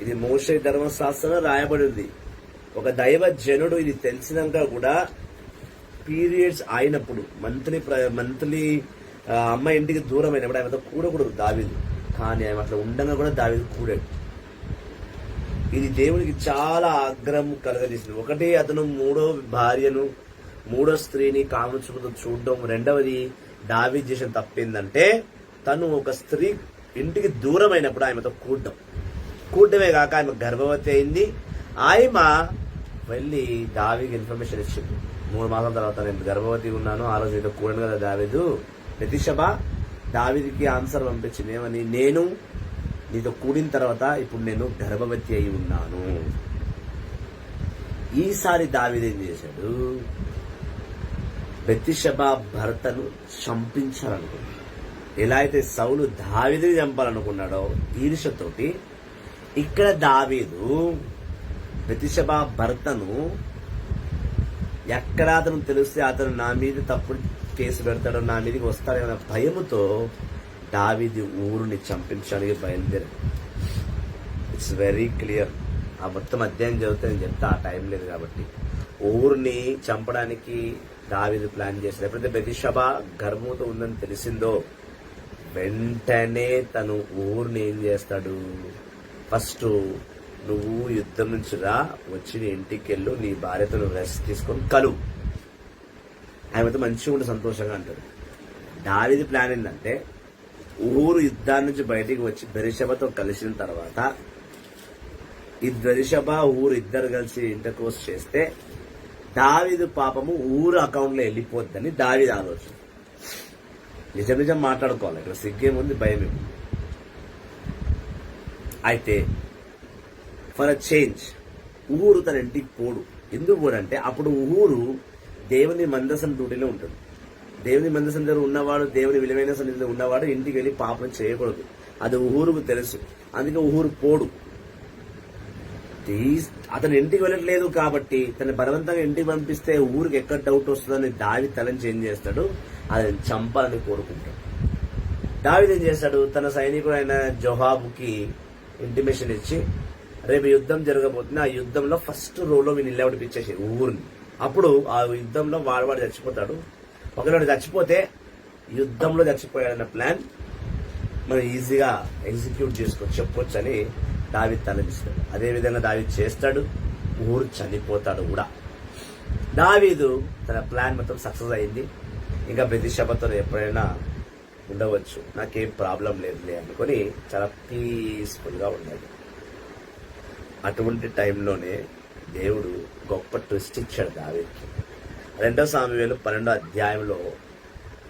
ఇది మోషే ధర్మశాస్త్రంలో రాయబడింది. ఒక దైవ జనుడు ఇది తెలిసినాక కూడా పీరియడ్స్ అయినప్పుడు మంత్లీ అమ్మాయి ఇంటికి దూరం అయినప్పుడు ఆమెతో కూడకూడదు దావీదు. కానీ ఆమె అట్లా ఉండగా కూడా దావీదు కూడాడు. ఇది దేవునికి చాలా ఆగ్రహం కలగజేసింది. ఒకటి, అతను మూడో స్త్రీని కామచుకుతో చూడడం. రెండవది, దావీదు చేసిన తప్పేందంటే తను ఒక స్త్రీ ఇంటికి దూరం అయినప్పుడు ఆమెతో కూడడమే కాక ఆమె గర్భవతి అయింది. ఆయమ వెళ్ళి దావీదుకి ఇన్ఫర్మేషన్ ఇచ్చింది. 3 మాసాల తర్వాత నేను గర్భవతి ఉన్నాను, ఆ రోజు నీతో కూడను కదా దావీదు. బెత్షెబా దావీదుకి ఆన్సర్ పంపించింది ఏమని, నేను నీతో కూడిన తర్వాత ఇప్పుడు నేను గర్భవతి అయి ఉన్నాను. ఈసారి దావీదు ఏం చేశాడు, బెత్షెబా భర్తను చంపించాలనుకున్నాడు. ఎలా అయితే సౌలు దావీదుని చంపాలనుకున్నాడో ఈర్ష్యతోటి, ఇక్కడ దావీదు బెత్షెబా భర్తను ఎక్కడ అతను తెలిస్తే అతను నా మీద తప్పుడు కేసు పెడతాడో, నా మీదకి వస్తాడన్న భయముతో దావీదు ఊరుని చంపించడానికి బయలుదేరాడు. It's very clear. ఆ మొత్తం అధ్యాయం చదివితే నేను చెప్తా, ఆ టైం లేదు కాబట్టి. ఊరిని చంపడానికి దావీదు ప్లాన్ చేశాడు. ఎప్పుడైతే బెత్షెబా గర్భంతో ఉందని తెలిసిందో వెంటనే తను ఊరిని ఏం చేస్తాడు, ఫస్ట్ నువ్వు యుద్ధం నుంచి రా, వచ్చి నీ ఇంటికి వెళ్ళు, నీ భార్యతో నువ్వు రెస్ట్ తీసుకొని కలువు, ఆమెతో మంచిగా ఉండి సంతోషంగా అంటాడు. దావీదు ప్లాన్ ఏంటంటే ఊరు యుద్ధాన్ని నుంచి బయటికి వచ్చి బెత్షెబాతో కలిసిన తర్వాత ఈ బెత్షెబా ఊరు ఇద్దరు కలిసి ఇంటర్కోర్స్ చేస్తే దావీదు పాపము ఊరు అకౌంట్ లో వెళ్ళిపోద్దని దావీదు ఆలోచన. నిజం మాట్లాడుకోవాలి, ఇక్కడ సిగ్గేముంది, భయమేముంది. అయితే ఫర్ అ చేంజ్ ఊరు తన ఇంటికి పోడు. ఎందుకు పోడంటే అప్పుడు ఊరు దేవుని మందసం డ్యూటీలో ఉంటుంది. దేవుని మందసం దగ్గర ఉన్నవాడు, దేవుని విలువైన సన్నిధిలో ఉన్నవాడు ఇంటికి వెళ్ళి పాపం చేయకూడదు. అది ఊరుకు తెలుసు. అందుకే ఊరు పోడు. అతను ఇంటికి వెళ్ళట్లేదు కాబట్టి తన బలవంతంగా ఇంటికి పంపిస్తే ఊరికి ఎక్కడ డౌట్ వస్తుందని దావీదు తలని ఏం చేస్తాడు, అది చంపాలని కోరుకుంటాడు. దావీదు ఏం చేస్తాడు, తన సైనికుడు అయిన జోహాబుకి ఇంటిమేషన్ ఇచ్చి రేపు యుద్ధం జరగబోతుంది, ఆ యుద్ధంలో ఫస్ట్ రోలో వీళ్ళు నిలబడిపించేసి ఊరిని. అప్పుడు ఆ యుద్ధంలో వాడు చచ్చిపోతాడు. ఒకవేళ చచ్చిపోతే యుద్ధంలో చచ్చిపోయాడన్న ప్లాన్ మనం ఈజీగా ఎగ్జిక్యూట్ చెప్పొచ్చు అని దావీదు తలపిస్తాడు. అదేవిధంగా దావీదు చేస్తాడు. ఊరు చనిపోతాడు కూడా. దావీదు తన ప్లాన్ మొత్తం సక్సెస్ అయింది. ఇంకా బెతిషెబతో ఎప్పుడైనా ఉండవచ్చు, నాకేం ప్రాబ్లం లేదులే అనుకొని చాలా పీస్ఫుల్ గా ఉన్నాడు. అటువంటి టైంలోనే దేవుడు గొప్ప ట్విస్ట్ ఇచ్చాడు దావీదుకి. 2 సామువేలు 12వ అధ్యాయంలో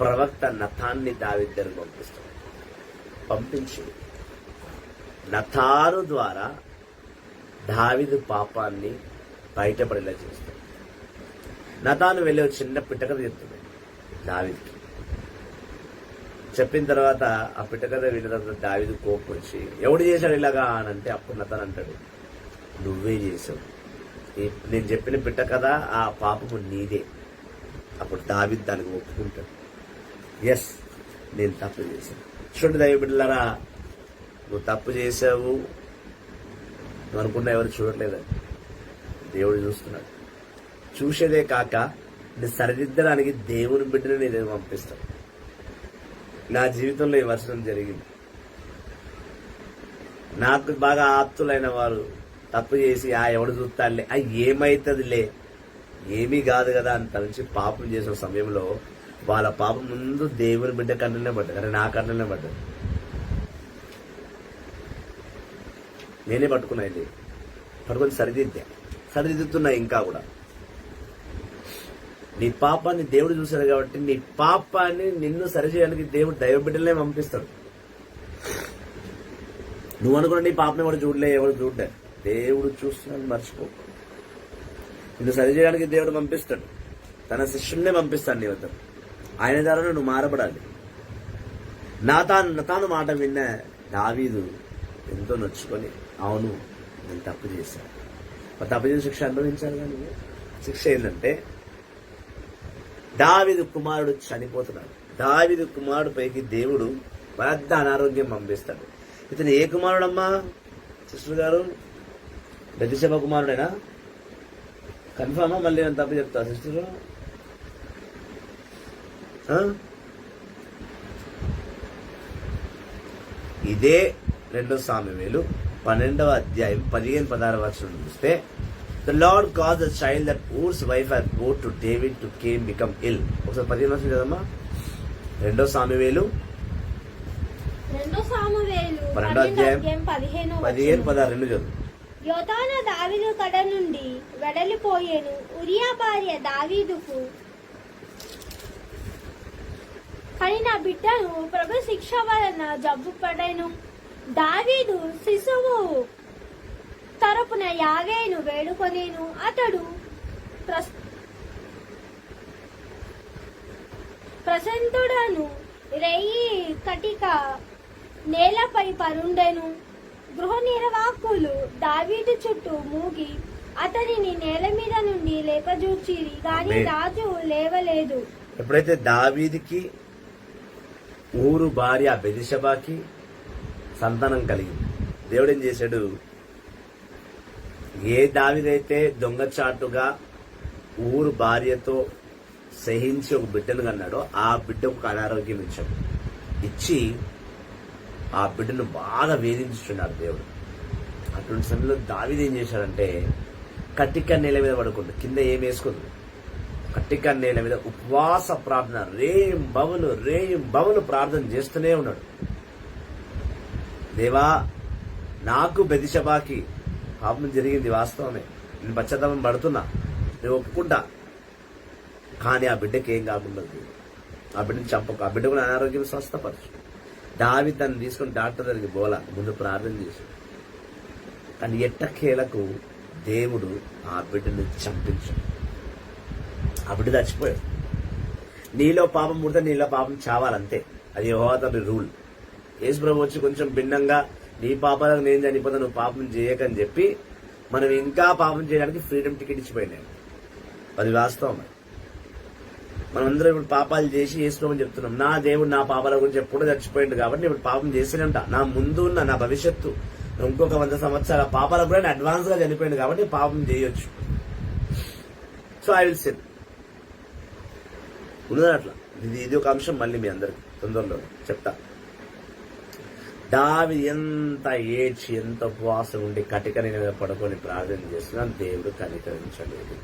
ప్రవక్త నతాన్ని దావీదు దగ్గరికి పంపించి నతాను ద్వారా దావీదు పాపాన్ని బయటపడేలా చేస్తాడు. నతాను వెళ్ళి ఒక చిన్న పిట్టకథ చెప్తుంది దావీదుకి. చెప్పిన తర్వాత ఆ పిట్టకథ విన్న తర్వాత దావీదు కోపం వచ్చి ఎవడు చేశాడు ఇలాగా అని అంటే, అప్పుడు నతాను అంటాడు, నువ్వే చేసావు, నేను చెప్పిన పిట్ట కదా ఆ పాపము నీదే. అప్పుడు దావీదు దానికి ఒప్పుకుంటాడు, ఎస్ నేను తప్పు చేశాను. చూడండి దైవ బిడ్డలారా, నువ్వు తప్పు చేసావు నువ్వు అనుకున్నా ఎవరు చూడట్లేదని దేవుడు చూస్తున్నాడు. చూసేదే కాక నీ సరిదిద్దడానికి దేవుని బిడ్డని నేను పంపిస్తాను. నా జీవితంలో ఈ వర్షం జరిగింది. నాకు బాగా ఆప్తులైన వారు తప్పు చేసి ఎవడు చూస్తాడులే, ఏమైతుందిలే, ఏమీ కాదు కదా అని తలంచి పాపం చేసిన సమయంలో వాళ్ళ పాపం ముందు దేవుని బిడ్డ కన్నులనే పడ్డది, కానీ నా కన్నులనే పడ్డది. నేనే పట్టుకున్నాయి, పట్టుకొని సరిదిద్దుతున్నా. ఇంకా కూడా నీ పాపాన్ని దేవుడు చూశాడు కాబట్టి నీ పాపాన్ని నిన్ను సరిచేయడానికి దేవుడు దైవ బిడ్డలనే పంపిస్తాడు. నువ్వు అనుకున్న నీ పాపని ఎవరు చూడలే, ఎవరు చూడలే, దేవుడు చూస్తున్నాడు, మర్చిపో. నిన్ను సరిచేయడానికి దేవుడు పంపిస్తాడు, తన శిష్యుల్నే పంపిస్తాడు నీ వద్ద. ఆయన ద్వారా నువ్వు మారపడాలి. నతాను మాట విన్న దావీదు ఎంతో నొచ్చుకొని, అవును నేను తప్పు చేశాను, తప్పు చేసిన శిక్ష అనుభవించాలి. కానీ శిక్ష ఏంటంటే దావీదు కుమారుడు చనిపోతున్నాడు. దావీదు కుమారుడు పైకి దేవుడు పెద్ద అనారోగ్యం పంపిస్తాడు. ఇతను ఏ కుమారుడమ్మా సిస్టర్ గారు? బెతిషెబ కుమారుడేనా? కన్ఫర్మా? మళ్ళీ నేను తప్పు చెప్తా సిస్టర్? ఇదే 2 సామువేలు 12వ అధ్యాయం 15-16 వచనం చూస్తే, The Lord caused a child that Ur's wife had brought to David to came become ill. ఒకసారి 15 వచనం చదవమ్మా. 2 సామువేలు 12వ అధ్యాయం 15-16 చదువు. యోతాను దావీదు కడ నుండి వెడలిపోయేను. ఉరియా భార్య దావీదుకు, కానీ నా బిడ్డను ప్రభు శిక్ష వలన జబ్బు పడెను. దావీదు శిశువు తరపున యాగేను వేడుకొనేను. అతడు ప్రశాంతుడను, రేయి కటిక నేలపై పరుండెను. గృహ నిర్వాహకులు దావీదు చుట్టూ మూగి అతనిని నేల మీద నుండి లేపజూచిరి, గాని రాజు లేవలేదు. ఎప్పుడైతే దావీదుకి ఊరు భార్య బెతిషెబకి సంతానం కలిగింది, దేవుడు ఏం చేశాడు? ఏ దావీదైతే దొంగచాటుగా ఊరు భార్యతో సహించి ఒక బిడ్డను కన్నాడో ఆ బిడ్డకు అనారోగ్యం ఇచ్చి ఆ బిడ్డను బాగా వేధించుతున్నాడు దేవుడు. అటువంటి సమయంలో దావీదు ఏం చేశాడంటే, కట్టిక నేల మీద పడుకుంటూ, కింద ఏం వేసుకోదు, కట్టిక నేల మీద ఉపవాస ప్రార్థన, రేయం బవులు ప్రార్థన చేస్తూనే ఉన్నాడు. దేవా, నాకు బెతిషెబకి పాపం జరిగింది, వాస్తవమే, నేను పశ్చాత్తాపం పడుతున్నా, నేను ఒప్పుకుంటా, కానీ ఆ బిడ్డకి ఏం కాకుండా ఆ బిడ్డను చంపకు, ఆ బిడ్డకు అనారోగ్యం స్వస్థపరచు. దావీదు తను తీసుకుని డాక్టర్ దగ్గరికి పోలా, ముందు ప్రార్థన చేశాడు. కానీ ఎట్టకేలకు దేవుడు ఆ బిడ్డను చంపించాడు. ఆ బిడ్డ చచ్చిపోయాడు. నీలో పాపం పుడితే నీలో పాపం చావాలంతే, అది యెహోవా తన రూల్. యేసు ప్రభు వచ్చి కొంచెం భిన్నంగా, నీ పాపాలకు నేను చనిపోతా, నువ్వు పాపం చేయకని చెప్పి మనం ఇంకా పాపం చేయడానికి ఫ్రీడమ్ టికెట్ ఇచ్చిపోయినాయి. అది వాస్తవం. మనమందరం ఇప్పుడు పాపాలు చేసి యేసు ప్రభు చెప్తున్నాం, నా దేవుడు నా పాపాల గురించి ఎప్పుడూ చచ్చిపోయింది కాబట్టి ఇప్పుడు పాపం చేస్తూనే ఉంటా, నా ముందు ఉన్న నా భవిష్యత్తు ఇంకొక 100 సంవత్సరాల పాపాల కూడా అడ్వాన్స్ గా చనిపోయింది కాబట్టి పాపం చేయొచ్చు. సో ఐ విల్ సిన్ ఉన్నది అట్లా. ఇది ఒక అంశం మళ్ళీ మీ అందరికి తొందరలో చెప్తా. దావీదు ఎంత ఏడ్చి ఎంత ఉపవాసం ఉండి కటిక మీద పడుకొని ప్రార్థన చేస్తున్నా దేవుడు కనికరించలేదు.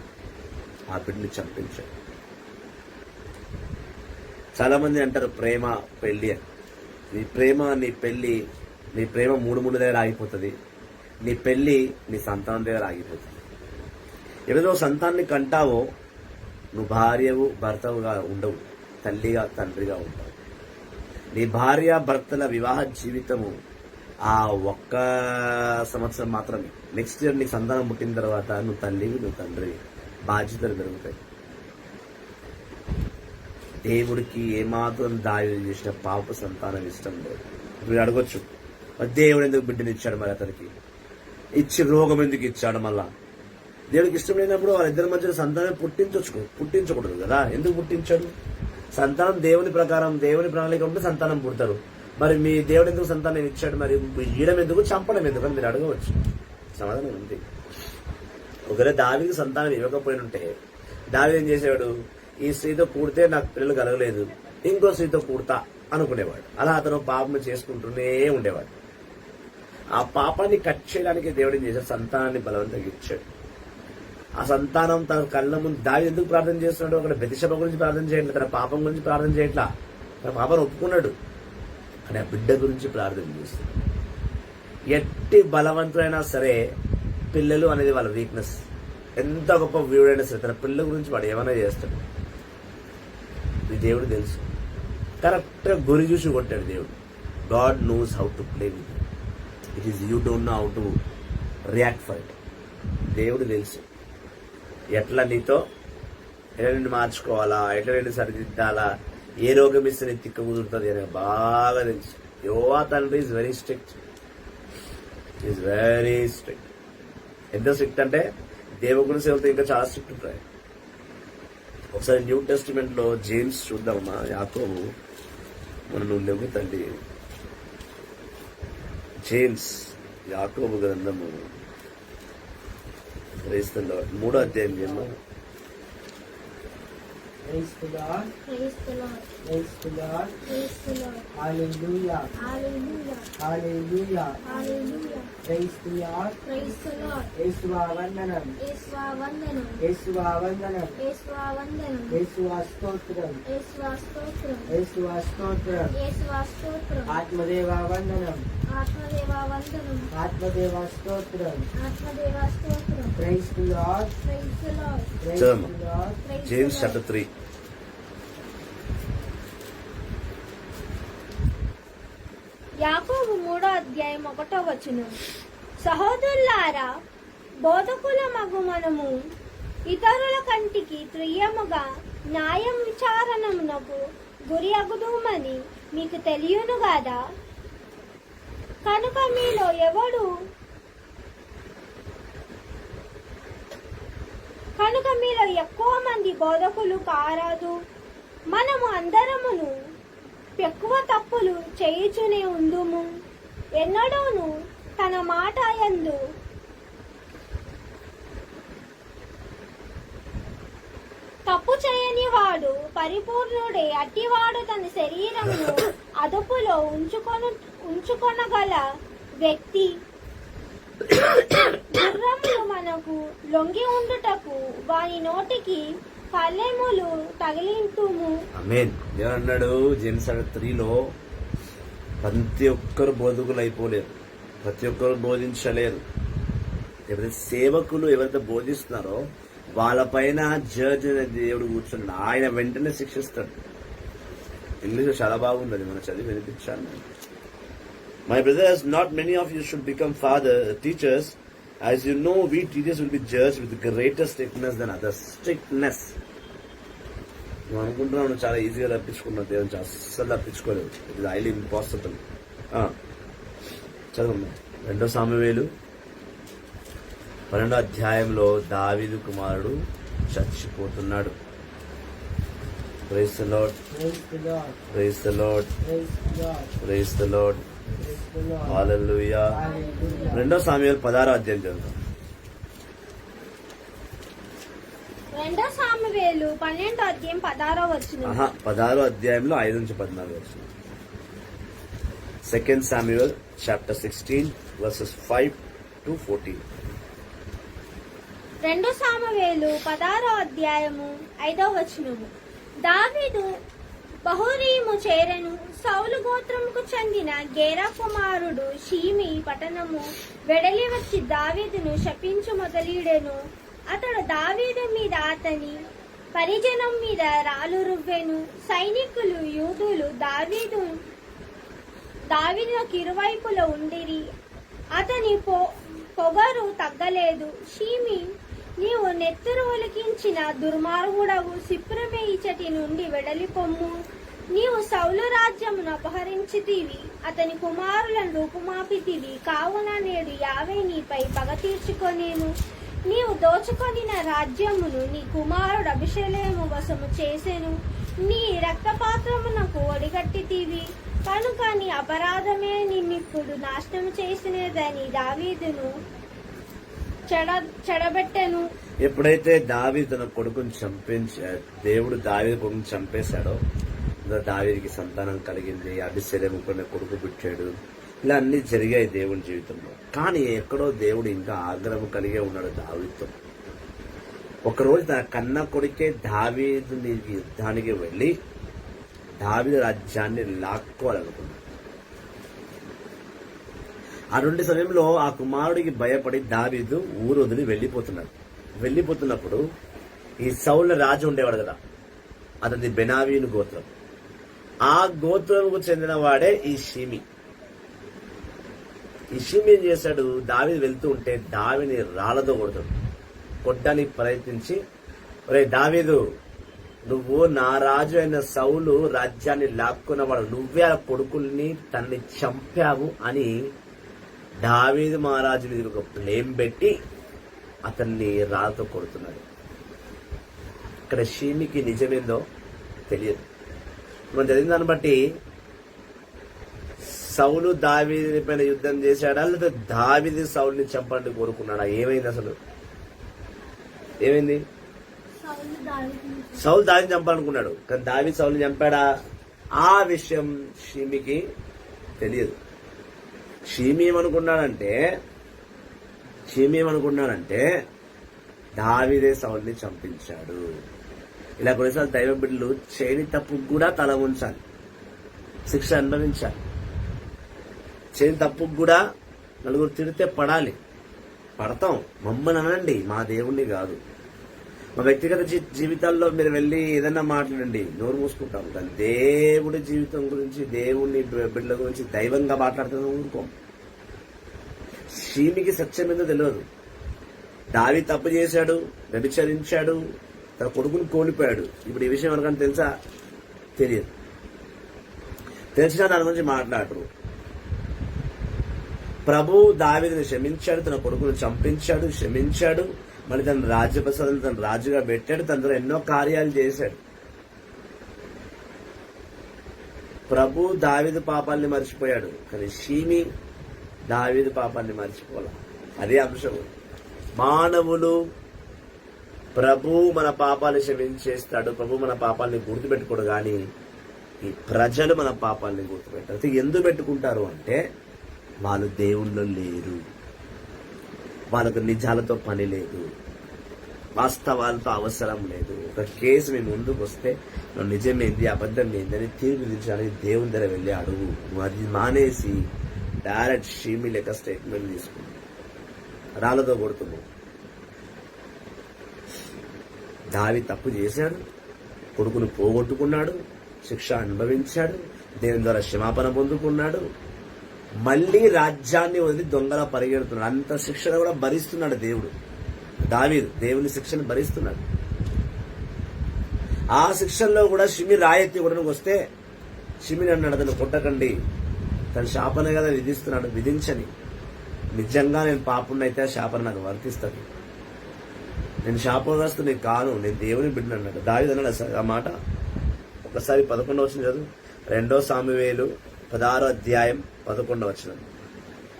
ఆ బిడ్డని చంపించాడు. చాలా మంది అంటారు ప్రేమ పెళ్లి అని. నీ ప్రేమ నీ పెళ్లి, నీ ప్రేమ మూడు దగ్గర ఆగిపోతుంది, నీ పెళ్లి నీ సంతానం దగ్గర ఆగిపోతుంది. ఏదో సంతాన్ని కంటావో నువ్వు భార్యవు భర్తవుగా ఉండవు, తల్లిగా తండ్రిగా ఉంటావు. నీ భార్య భర్తల వివాహ జీవితము ఆ ఒక్క సంవత్సరం మాత్రమే. నెక్స్ట్ ఇయర్ నీకు సంతానం పుట్టిన తర్వాత నువ్వు తల్లివి, నువ్వు తండ్రి, బాధ్యతలు పెరుగుతాయి. దేవుడికి ఏమాత్రం దాడి చేసిన పాప సంతానం ఇష్టం లేదు. మీరు అడగొచ్చు, మరి దేవుడు ఎందుకు బిడ్డని ఇచ్చాడు, మరి అతనికి ఇచ్చి రోగం ఎందుకు ఇచ్చాడు? మళ్ళా దేవుడికి ఇష్టం లేనప్పుడు వాళ్ళిద్దరి మధ్య సంతానం పుట్టించకూడదు కదా. ఎందుకు పుట్టించాడు? సంతానం దేవుని ప్రకారం, దేవుని ప్రణాళిక ఉంటే సంతానం పుడతారు. మరి మీ దేవుడు ఎందుకు సంతానం ఇచ్చాడు? మరి ఈయడం ఎందుకు, చంపడం ఎందుకు అని మీరు అడగవచ్చు. సమాధానం ఉంది. ఒకవేళ దావీదుకు సంతానం ఇవ్వకపోయినుంటే దావీదు ఏం చేసేవాడు? ఈ స్త్రీతో కూడితే నాకు పిల్లలు కలగలేదు, ఇంకో స్త్రీతో కూడతా అనుకునేవాడు. అలా అతను పాపం చేసుకుంటూనే ఉండేవాడు. ఆ పాపాన్ని కట్ చేయడానికి దేవుడు ఏం చేశాడు? సంతానాన్ని బలవంతంగా ఇచ్చాడు. ఆ సంతానం తన కళ్ళ ముందు దావీదు ఎందుకు ప్రార్థన చేస్తున్నాడు? అక్కడ బెత్షెబ గురించి ప్రార్థన చేయట్లేదు, తన పాపం గురించి ప్రార్థన చేయట్లా. తన పాపను ఒప్పుకున్నాడు, కానీ ఆ బిడ్డ గురించి ప్రార్థన చేస్తున్నాడు. ఎట్టి బలవంతుడైనా సరే పిల్లలు అనేది వాళ్ళ వీక్నెస్. ఎంత గొప్ప వీడైనా సరే తన పిల్లల గురించి వాడు ఏమైనా చేస్తాడు. ఇది దేవుడు తెలుసు. కరెక్ట్గా గురి చూసి కొట్టాడు దేవుడు. God knows how to play with it is you don't know how to react for it. దేవుడు తెలుసు ఎట్లా నీతో ఎట్లా నిన్ను మార్చుకోవాలా, ఎట్లా నిన్ను సరిదిద్దాలా, ఏ రోగం ఇస్తే నీ తిక్క కుదురుతుంది అని బాగా తెలుసు. యోవా తండ్రి is very strict, is very strict. ఎంత స్ట్రిక్ట్ అంటే దేవుని సేవలతో ఇంకా చాలా స్ట్రిక్ట్ ఉంటాయి. ఒకసారి న్యూ టెస్టిమెంట్ లో జేమ్స్ చూద్దామా. యాకోబు మన నువ్వు లేవు తండ్రి. జేమ్స్ యాకోబు గ్రంథము 3వ అధ్యాయం జన్మ. Praise the Lord. Praise the Lord. Praise the Lord. Praise the Lord. Hallelujah. Hallelujah. Hallelujah. Hallelujah. Praise the Lord. Praise the Lord. యేసువా వందనం. యేసువా వందనం. యేసువా వందనం. యేసువా వందనం. యేసువా స్తోత్రం. యేసువా స్తోత్రం. యేసువా స్తోత్రం. యేసువా స్తోత్రం. ఆత్మదేవా వందనం. ఆత్మదేవా వందనం. ఆత్మదేవా స్తోత్రం. ఆత్మదేవా స్తోత్రం. Praise the Lord. Praise the Lord. Praise Chama. the Lord. Praise James the Lord. Chapter 3. యాకోబు 3వ అధ్యాయం 1వ వచనం. సహోదరులారా, బోధకుల మగు మనము ఇతరుల కంటికి త్రియముగా న్యాయం విచారణమునకు గురి అగుదుమని మీకు తెలియను గాదా? కనుక మీలో ఎక్కువ మంది బోధకులు కారాదు. మనము అందరమును ఎక్కువ తప్పులు చేయుచునే ఉందుము. ఎన్నడూను తన మాట యందు తప్పు చేయని వాడు పరిపూర్ణుడే. అట్టివాడు తన శరీరమును అదుపులో ఉంచుకొనగల వ్యక్తి. గుర్రములు మనకు లొంగి ఉండుటకు వాని నోటికి పల్లెములు తగిలింతుము. ఆమేన్. దేవుడు అన్నాడు జేమ్స్ 3లో ప్రతి ఒక్కరు బోధకులు అయిపోలేరు, ప్రతి ఒక్కరు బోధించలేరు. ఎవరైతే సేవకులు ఎవరైతే బోధిస్తున్నారో వాళ్ళపైన జడ్జ్ అనే దేవుడు కూర్చున్నాడు. ఆయన వెంటనే శిక్షిస్తాడు. ఇంగ్లీష్ చాలా బాగుంది, అది మనం చదివి వినిపించాను. My brothers, not many of you should become teachers. As you know, we teachers will be judged with greater strictness than others. Strictness. నువ్వు అనుకుంటున్నావు నువ్వు చాలా ఈజీగా తప్పించుకున్నావు, దేవుని అస్సలు తప్పించుకోలేవు. It is highly impossible. చదవమ్మా. 2 Samuel 12వ అధ్యాయంలో దావీదు కుమారుడు చచ్చిపోతున్నాడు. Praise the lord. Praise the Lord. Praise the lord. Praise the Lord. Praise the lord. Praise the Lord. Hallelujah. Hallelujah. 2 Samuel 16వ అధ్యాయం చదువుతాం. 2 సామువేలు 12వ అధ్యాయం 16వ వచనం. 16వ అధ్యాయంలో 5 నుంచి 14 వచనం. 2 Samuel chapter 16 verses 5 to 14. 2 Samuel 16:5. దావీదు బహురీము చేరెను. సౌలు గోత్రముకు చెందిన గేరా కుమారుడు షీమి పట్టణము వెడలి వచ్చి దావీదును శపించు మొదలీడెను. అతడు దావీదు మీద అతని పరిజనం మీద రాళ్ళు రువ్వెను. సైనికులు యూదులు దావీదుకు ఇరువైపులా ఉండిరి. అతని పొగరు తగ్గలేదు. షీమి, నీవు నెత్తురు ఒలికించిన దుర్మార్గుడవు, సిప్రమే ఇచ్చటి నుండి వెడలిపొమ్ము. నీవు సౌలు రాజ్యమును అపహరించితివి, అతని కుమారులను రూపుమాపితివి. కావున నేడు యావే నీపై పగ తీర్చుకొనేను. నీవు దోచుకొనిన రాజ్యమును నీ కుమారుడు అభిషేకము వశము చేసెను. నీ రక్తపాత్రమునకు ఒడిగట్టితివి కనుక నీ అపరాధమే నిన్నిప్పుడు నాశనం చేసినదని దావీదును చెడబెట్టెను. ఎప్పుడైతే దావీదు తన కొడుకుని దేవుడు దావీదు కొడుకుని చంపేశాడో, దావీదుకి సంతానం కలిగింది, అభిషేకం కొడుకు పుట్టాడు. ఇలా అన్ని జరిగాయి దేవుని జీవితంలో. కానీ ఎక్కడో దేవుడు ఇంకా ఆగ్రహం కలిగే ఉన్నాడు దావీదుతో. ఒకరోజు తన కన్న కొడుకే దావీదు యుద్ధానికి వెళ్లి దావీదు రాజ్యాన్ని లాక్కోవాలనుకున్నాడు. ఆ 2 సమయంలో ఆ కుమారుడికి భయపడి దావీదు ఊరు వదిలి వెళ్ళిపోతున్నప్పుడు ఈ సౌలు రాజు ఉండేవాడు కదా, అతని బెనావీను గోత్రం. ఆ గోత్రంకు చెందిన వాడే ఈ షీమి. ఈ షీమి ఏం చేశాడు, దావీదు వెళ్తూ ఉంటే దావీని రాళ్లతో కొట్టడానికి ప్రయత్నించి, ఒరే దావీదు, నువ్వు నా రాజు అయిన సౌలు రాజ్యాన్ని లాక్కున్నవాడు, నువ్వే ఆ కొడుకుల్ని తన్ని చంపావు అని దావీదు మహారాజు మీద ఒక బ్లేమ్ పెట్టి అతన్ని రాళ్లతో కొడుతున్నాడు. ఇక్కడ షీమికి నిజమేందో తెలియదు. మనం చదివిన దాన్ని బట్టి సౌలు దావీదు పైన యుద్ధం చేశాడా, లేదా దావీదు సౌలుని చంపాలని కోరుకున్నాడా? ఏమైంది అసలు? ఏమైంది? సౌలు దావీదుని చంపాలనుకున్నాడు, కానీ దావీదు సౌలుని చంపాడా? ఆ విషయం షీమికి తెలియదు. షీమి ఏమనుకున్నాడంటే దావీదే సౌలుని చంపించాడు. ఇలా కొన్నిసార్లు దైవ బిడ్డలు చేయని తప్పు కూడా తల ఉంచాలి, శిక్ష అనుభవించాలి. చేయని తప్పుకు కూడా నలుగురు తిడితే పడతాం. మమ్మల్ని అనండి, మా దేవుణ్ణి కాదు. మా వ్యక్తిగత జీవితాల్లో మీరు వెళ్ళి ఏదన్నా మాట్లాడండి, నోరు మూసుకుంటాం. కానీ దేవుడి జీవితం గురించి, దేవుని బిడ్డల గురించి దైవంగా మాట్లాడుతున్నా ఊరుకోం. షీమికి సత్యం ఏదో తెలియదు. దావీదు తప్పు చేశాడు, వ్యభిచరించాడు, తన కొడుకుని కోల్పోయాడు. ఇప్పుడు ఈ విషయం ఎవరికైనా తెలుసా? తెలియదు. తెలిసినా దాని గురించి మాట్లాడరు. ప్రభు దావీదుని క్షమించాడు, తన కొడుకును చంపించాడు, క్షమించాడు, మళ్ళీ తన రాజ్యప్రసాదం తన రాజుగా పెట్టాడు, తన ద్వారా ఎన్నో కార్యాలు చేశాడు. ప్రభు దావీదు పాపాలని మర్చిపోయాడు, కానీ షీమి దావీదు పాపాన్ని మర్చిపోలే. అదే అంశం. మానవులు ప్రభు మన పాపాలను క్షమించేస్తాడు, ప్రభు మన పాపాలని గుర్తుపెట్టుకోడు. కానీ ఈ ప్రజలు మన పాపాలని గుర్తుపెట్టారు. ఎందుకు పెట్టుకుంటారు అంటే వాళ్ళు దేవుళ్ళు లేరు, వాళ్ళకు నిజాలతో పని లేదు, వాస్తవాలతో అవసరం లేదు. ఒక కేసు మీ ముందుకు వస్తే నిజమేంది అబద్ధం ఏంది అని తీర్పు తీర్చడానికి దేవుని దగ్గర వెళ్ళి అడుగు. అది మానేసి డైరెక్ట్ షీమి లెక్క స్టేట్మెంట్ తీసుకుంది, రాళ్లతో కొడుతున్నావు. దావీదు తప్పు చేశాడు, కొడుకును పోగొట్టుకున్నాడు, శిక్ష అనుభవించాడు, దేవుని ద్వారా క్షమాపణ పొందుకున్నాడు, మళ్లీ రాజ్యాన్ని వదిలి దొంగలా పరిగెడుతున్నాడు. అంత శిక్షణ కూడా భరిస్తున్నాడు దేవుడు. దావీదు దేవుని శిక్షను భరిస్తున్నాడు. ఆ శిక్షణలో కూడా షిమి రాయెత్తి కూడా వస్తే షిమిని అన్నాడు, అతను కొట్టకండి, తన శాపన కదా విధిస్తున్నాడు, విధించని. నిజంగా నేను పాపున్నైతే ఆ శాపన నాకు వర్తిస్తుంది, నేను శాపగ్రస్తుని కాను, నేను దేవుని బిడ్డను అన్నాడు. దావీదు అన్నాడు ఆ మాట. ఒకసారి 11వ వచనం చదువు. 2 సామువేలు 16వ అధ్యాయం 11వ వచనం.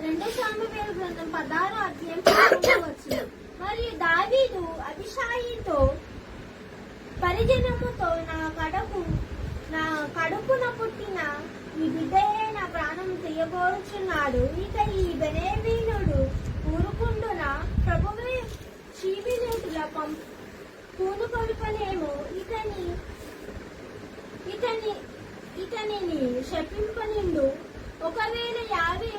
2 సామువేలు గ్రంథం 16వ అధ్యాయం 11వ వచనం. మరియు దావీదు అబీషాయితో పరిజనముతో, నా కడుపున పుట్టిన ఈ బిడ్డయే నా ప్రాణం తీయబోచున్నాడు, ఇక ఈ బెనేవీనుడు ఊరుకుండునా? ప్రభువే షీమిని శాపం పూనుకొల్పనేమో ఇతనిని శపింపనిండు. ఒకవేళ యావే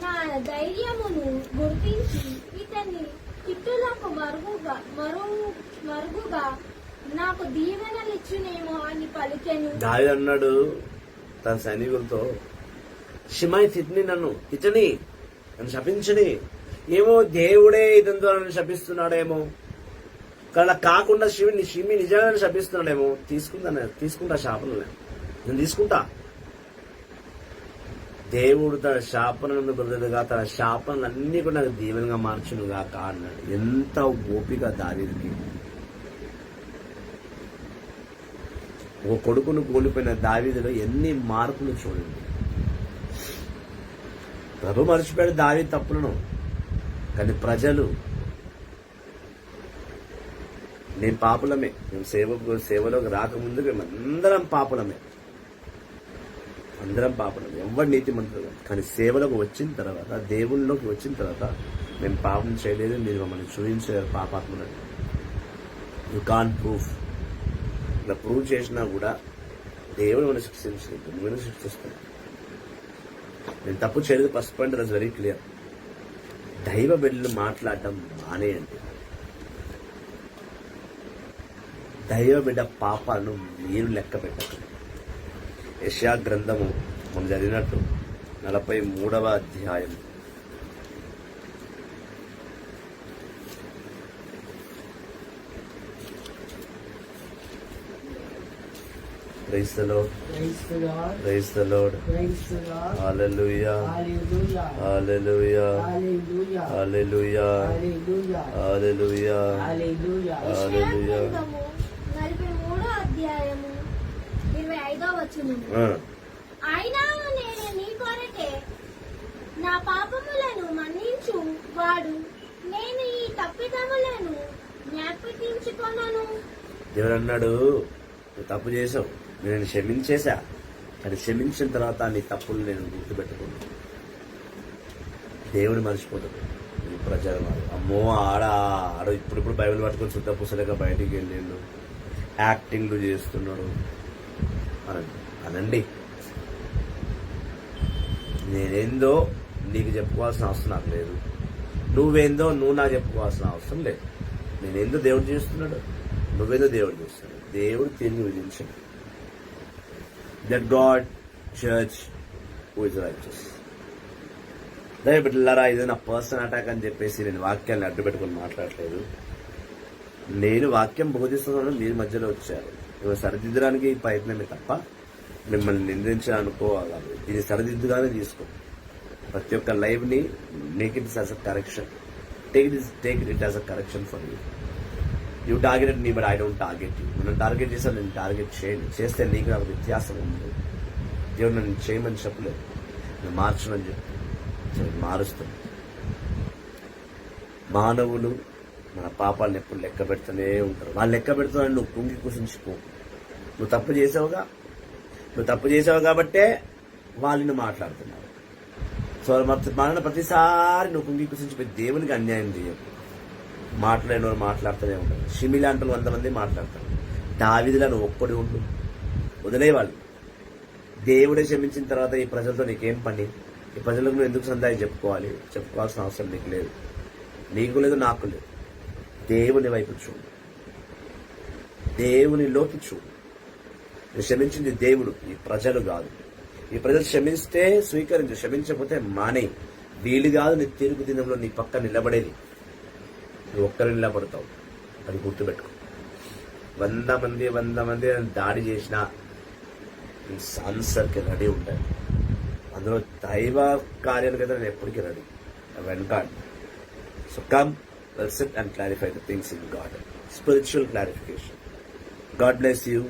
నా ధైర్యమును గుర్తించి ఇతని తిట్టులకు మరుగుగా నాకు దీవెనలిచ్చునేమో అని పలికెను. దావీదు అన్నాడు తన సైనికులతో, షిమాయి నన్ను శపించని. ఏమో దేవుడే ఇతనితో నన్ను శపిస్తున్నాడేమో, అలా కాకుండా షిమి నిజంగా శపిస్తున్నాడేమో. తీసుకుంటా శాపను, నేను తీసుకుంటా. దేవుడు తన శాపనను బదులుగా తన శాపనలన్నీ కూడా నాకు దీవెనగా మార్చునుగా అన్నాడు. ఎంత ఓపిక దావీదుకి. ఒక కొడుకును కోల్పోయిన దావీదులో ఎన్ని మార్పులు చూడండి. ప్రభు మర్చిపోయాడు దావీదు తప్పులను, కానీ ప్రజలు నేను పాపులమే, మేము సేవలోకి రాకముందు మేమందరం పాపులమే, ఎవరు నీతిమంతులు. కానీ సేవలోకి వచ్చిన తర్వాత, దేవుళ్ళలోకి వచ్చిన తర్వాత మేము పాపం చేయలేదు, మీరు మమ్మల్ని చూపించారు పాపాత్మని. You can proof. ఇలా ప్రూవ్ చేసినా కూడా దేవుడు మనం శిక్షించలేదు, నువ్వు శిక్షిస్తాను. నేను తప్పు చేయలేదు. ఫస్ట్ పాయింట్ అది వెరీ క్లియర్. దైవ బిడ్డలు మాట్లాడటం మానేయండి. దైవ బిడ్డ పాపాలను మీరు లెక్క పెట్టకండి. యెషయా గ్రంథము మనం చదివినట్టు 43వ అధ్యాయం Praise the Lord. Praise the Lord. Praise the Lord. Praise the Lord. Hallelujah. Hallelujah. Hallelujah. Hallelujah. Hallelujah. Hallelujah. Hallelujah. Hallelujah. యెషయా గ్రంథము 43వ అధ్యాయము 25వ వచనము. అయినా నేను నీ కొరకే నా పాపములను మన్నించు వాడు, నేను ఈ తప్పిదములను జ్ఞాపకించుకొనను. ఎవరన్నాడు? నువ్వు తప్పు చేసావు, నేను క్షమించేశా, కానీ క్షమించిన తర్వాత నీ తప్పులు నేను గుర్తుపెట్టుకున్నాను. దేవుడు మర్చిపోతాడు. ఈ ప్రచారం అమ్మో ఆడ ఇప్పుడు బైబిల్ పట్టుకొని శుద్ధ పుస్తక బయటికి వెళ్ళిండు, యాక్టింగ్లు చేస్తున్నాడు అనండి. నేనేందో నీకు చెప్పుకోవాల్సిన అవసరం నాకు లేదు, నువ్వేందో నువ్వు నాకు చెప్పుకోవాల్సిన అవసరం లేదు. నేనేందో దేవుడు చేస్తున్నాడు, నువ్వేందో దేవుడు చేస్తున్నాడు. దేవుడు తిరిగి విధించాడు. That God church who is righteous. బిడ్డలారా, ఇది నా పర్సనల్ అటాక్ అని చెప్పేసి నేను వాక్యాన్ని అడ్డు పెట్టుకుని మాట్లాడలేదు. నేను వాక్యం బోధిస్తున్నాను, మీరు మధ్యలో వచ్చారు. మిమ్మల్ని సరిదిద్దడానికి ప్రయత్నమే తప్ప మిమ్మల్ని నిందించాలనుకోవాలి. దీన్ని సరిదిద్దుగానే తీసుకో. ప్రతి ఒక్క లైవ్ ని make it as a correction. Take it as a correction for you. You targeted me, but I don't target you. నన్ను టార్గెట్ చేశాను, నేను టార్గెట్ చేయను. చేస్తే నీకు నాకు వ్యత్యాసం ఉంది. దేవుడు నన్ను చేయమని చెప్పలేదు, నేను మార్చనని చెప్పి మారుస్తాను. మానవులు మన పాపాలను ఎప్పుడు లెక్క పెడుతూనే ఉంటారు. వాళ్ళు లెక్క పెడుతున్నాను, నువ్వు కుంగి కుసించిపో. నువ్వు తప్పు చేసావు కాబట్టే వాళ్ళని మాట్లాడుతున్నారు. సో మన ప్రతిసారి నువ్వు కుంగి కుసించిపోయి దేవునికి అన్యాయం చేయవు. మాట్లాడిన వాళ్ళు మాట్లాడుతూనే ఉంటారు. షిమి లాంటి 100 మంది మాట్లాడతారు. దావీదులా నువ్వు ఒక్కడి ఉండు, వదిలేవాళ్ళు. దేవుడే క్షమించిన తర్వాత ఈ ప్రజలతో నీకేం పని? ఈ ప్రజలకు నువ్వు ఎందుకు సందాయి చెప్పుకోవాల్సిన అవసరం నీకు లేదు, లేదు, నాకు లేదు. దేవుని వైపు చూడు, దేవునిలోకి చూడు. క్షమించింది దేవుడు, ఈ ప్రజలు కాదు. ఈ ప్రజలు క్షమిస్తే స్వీకరించు, క్షమించకపోతే మానే. వీలు కాదు నీ తీర్పు దినంలో నీ పక్క నిలబడేది. నువ్వు ఒక్కరు నిలబడతావు, అది గుర్తుపెట్టుకో. 100 మంది దాడి చేసిన ఆన్సర్కి రెడీ ఉంటాయి. అందులో దైవ కార్యాలకైతే నేను ఎప్పటికీ రెడీ, వెంటాడు. So come, let's sit and clarify the things in God. Spiritual clarification. God bless you.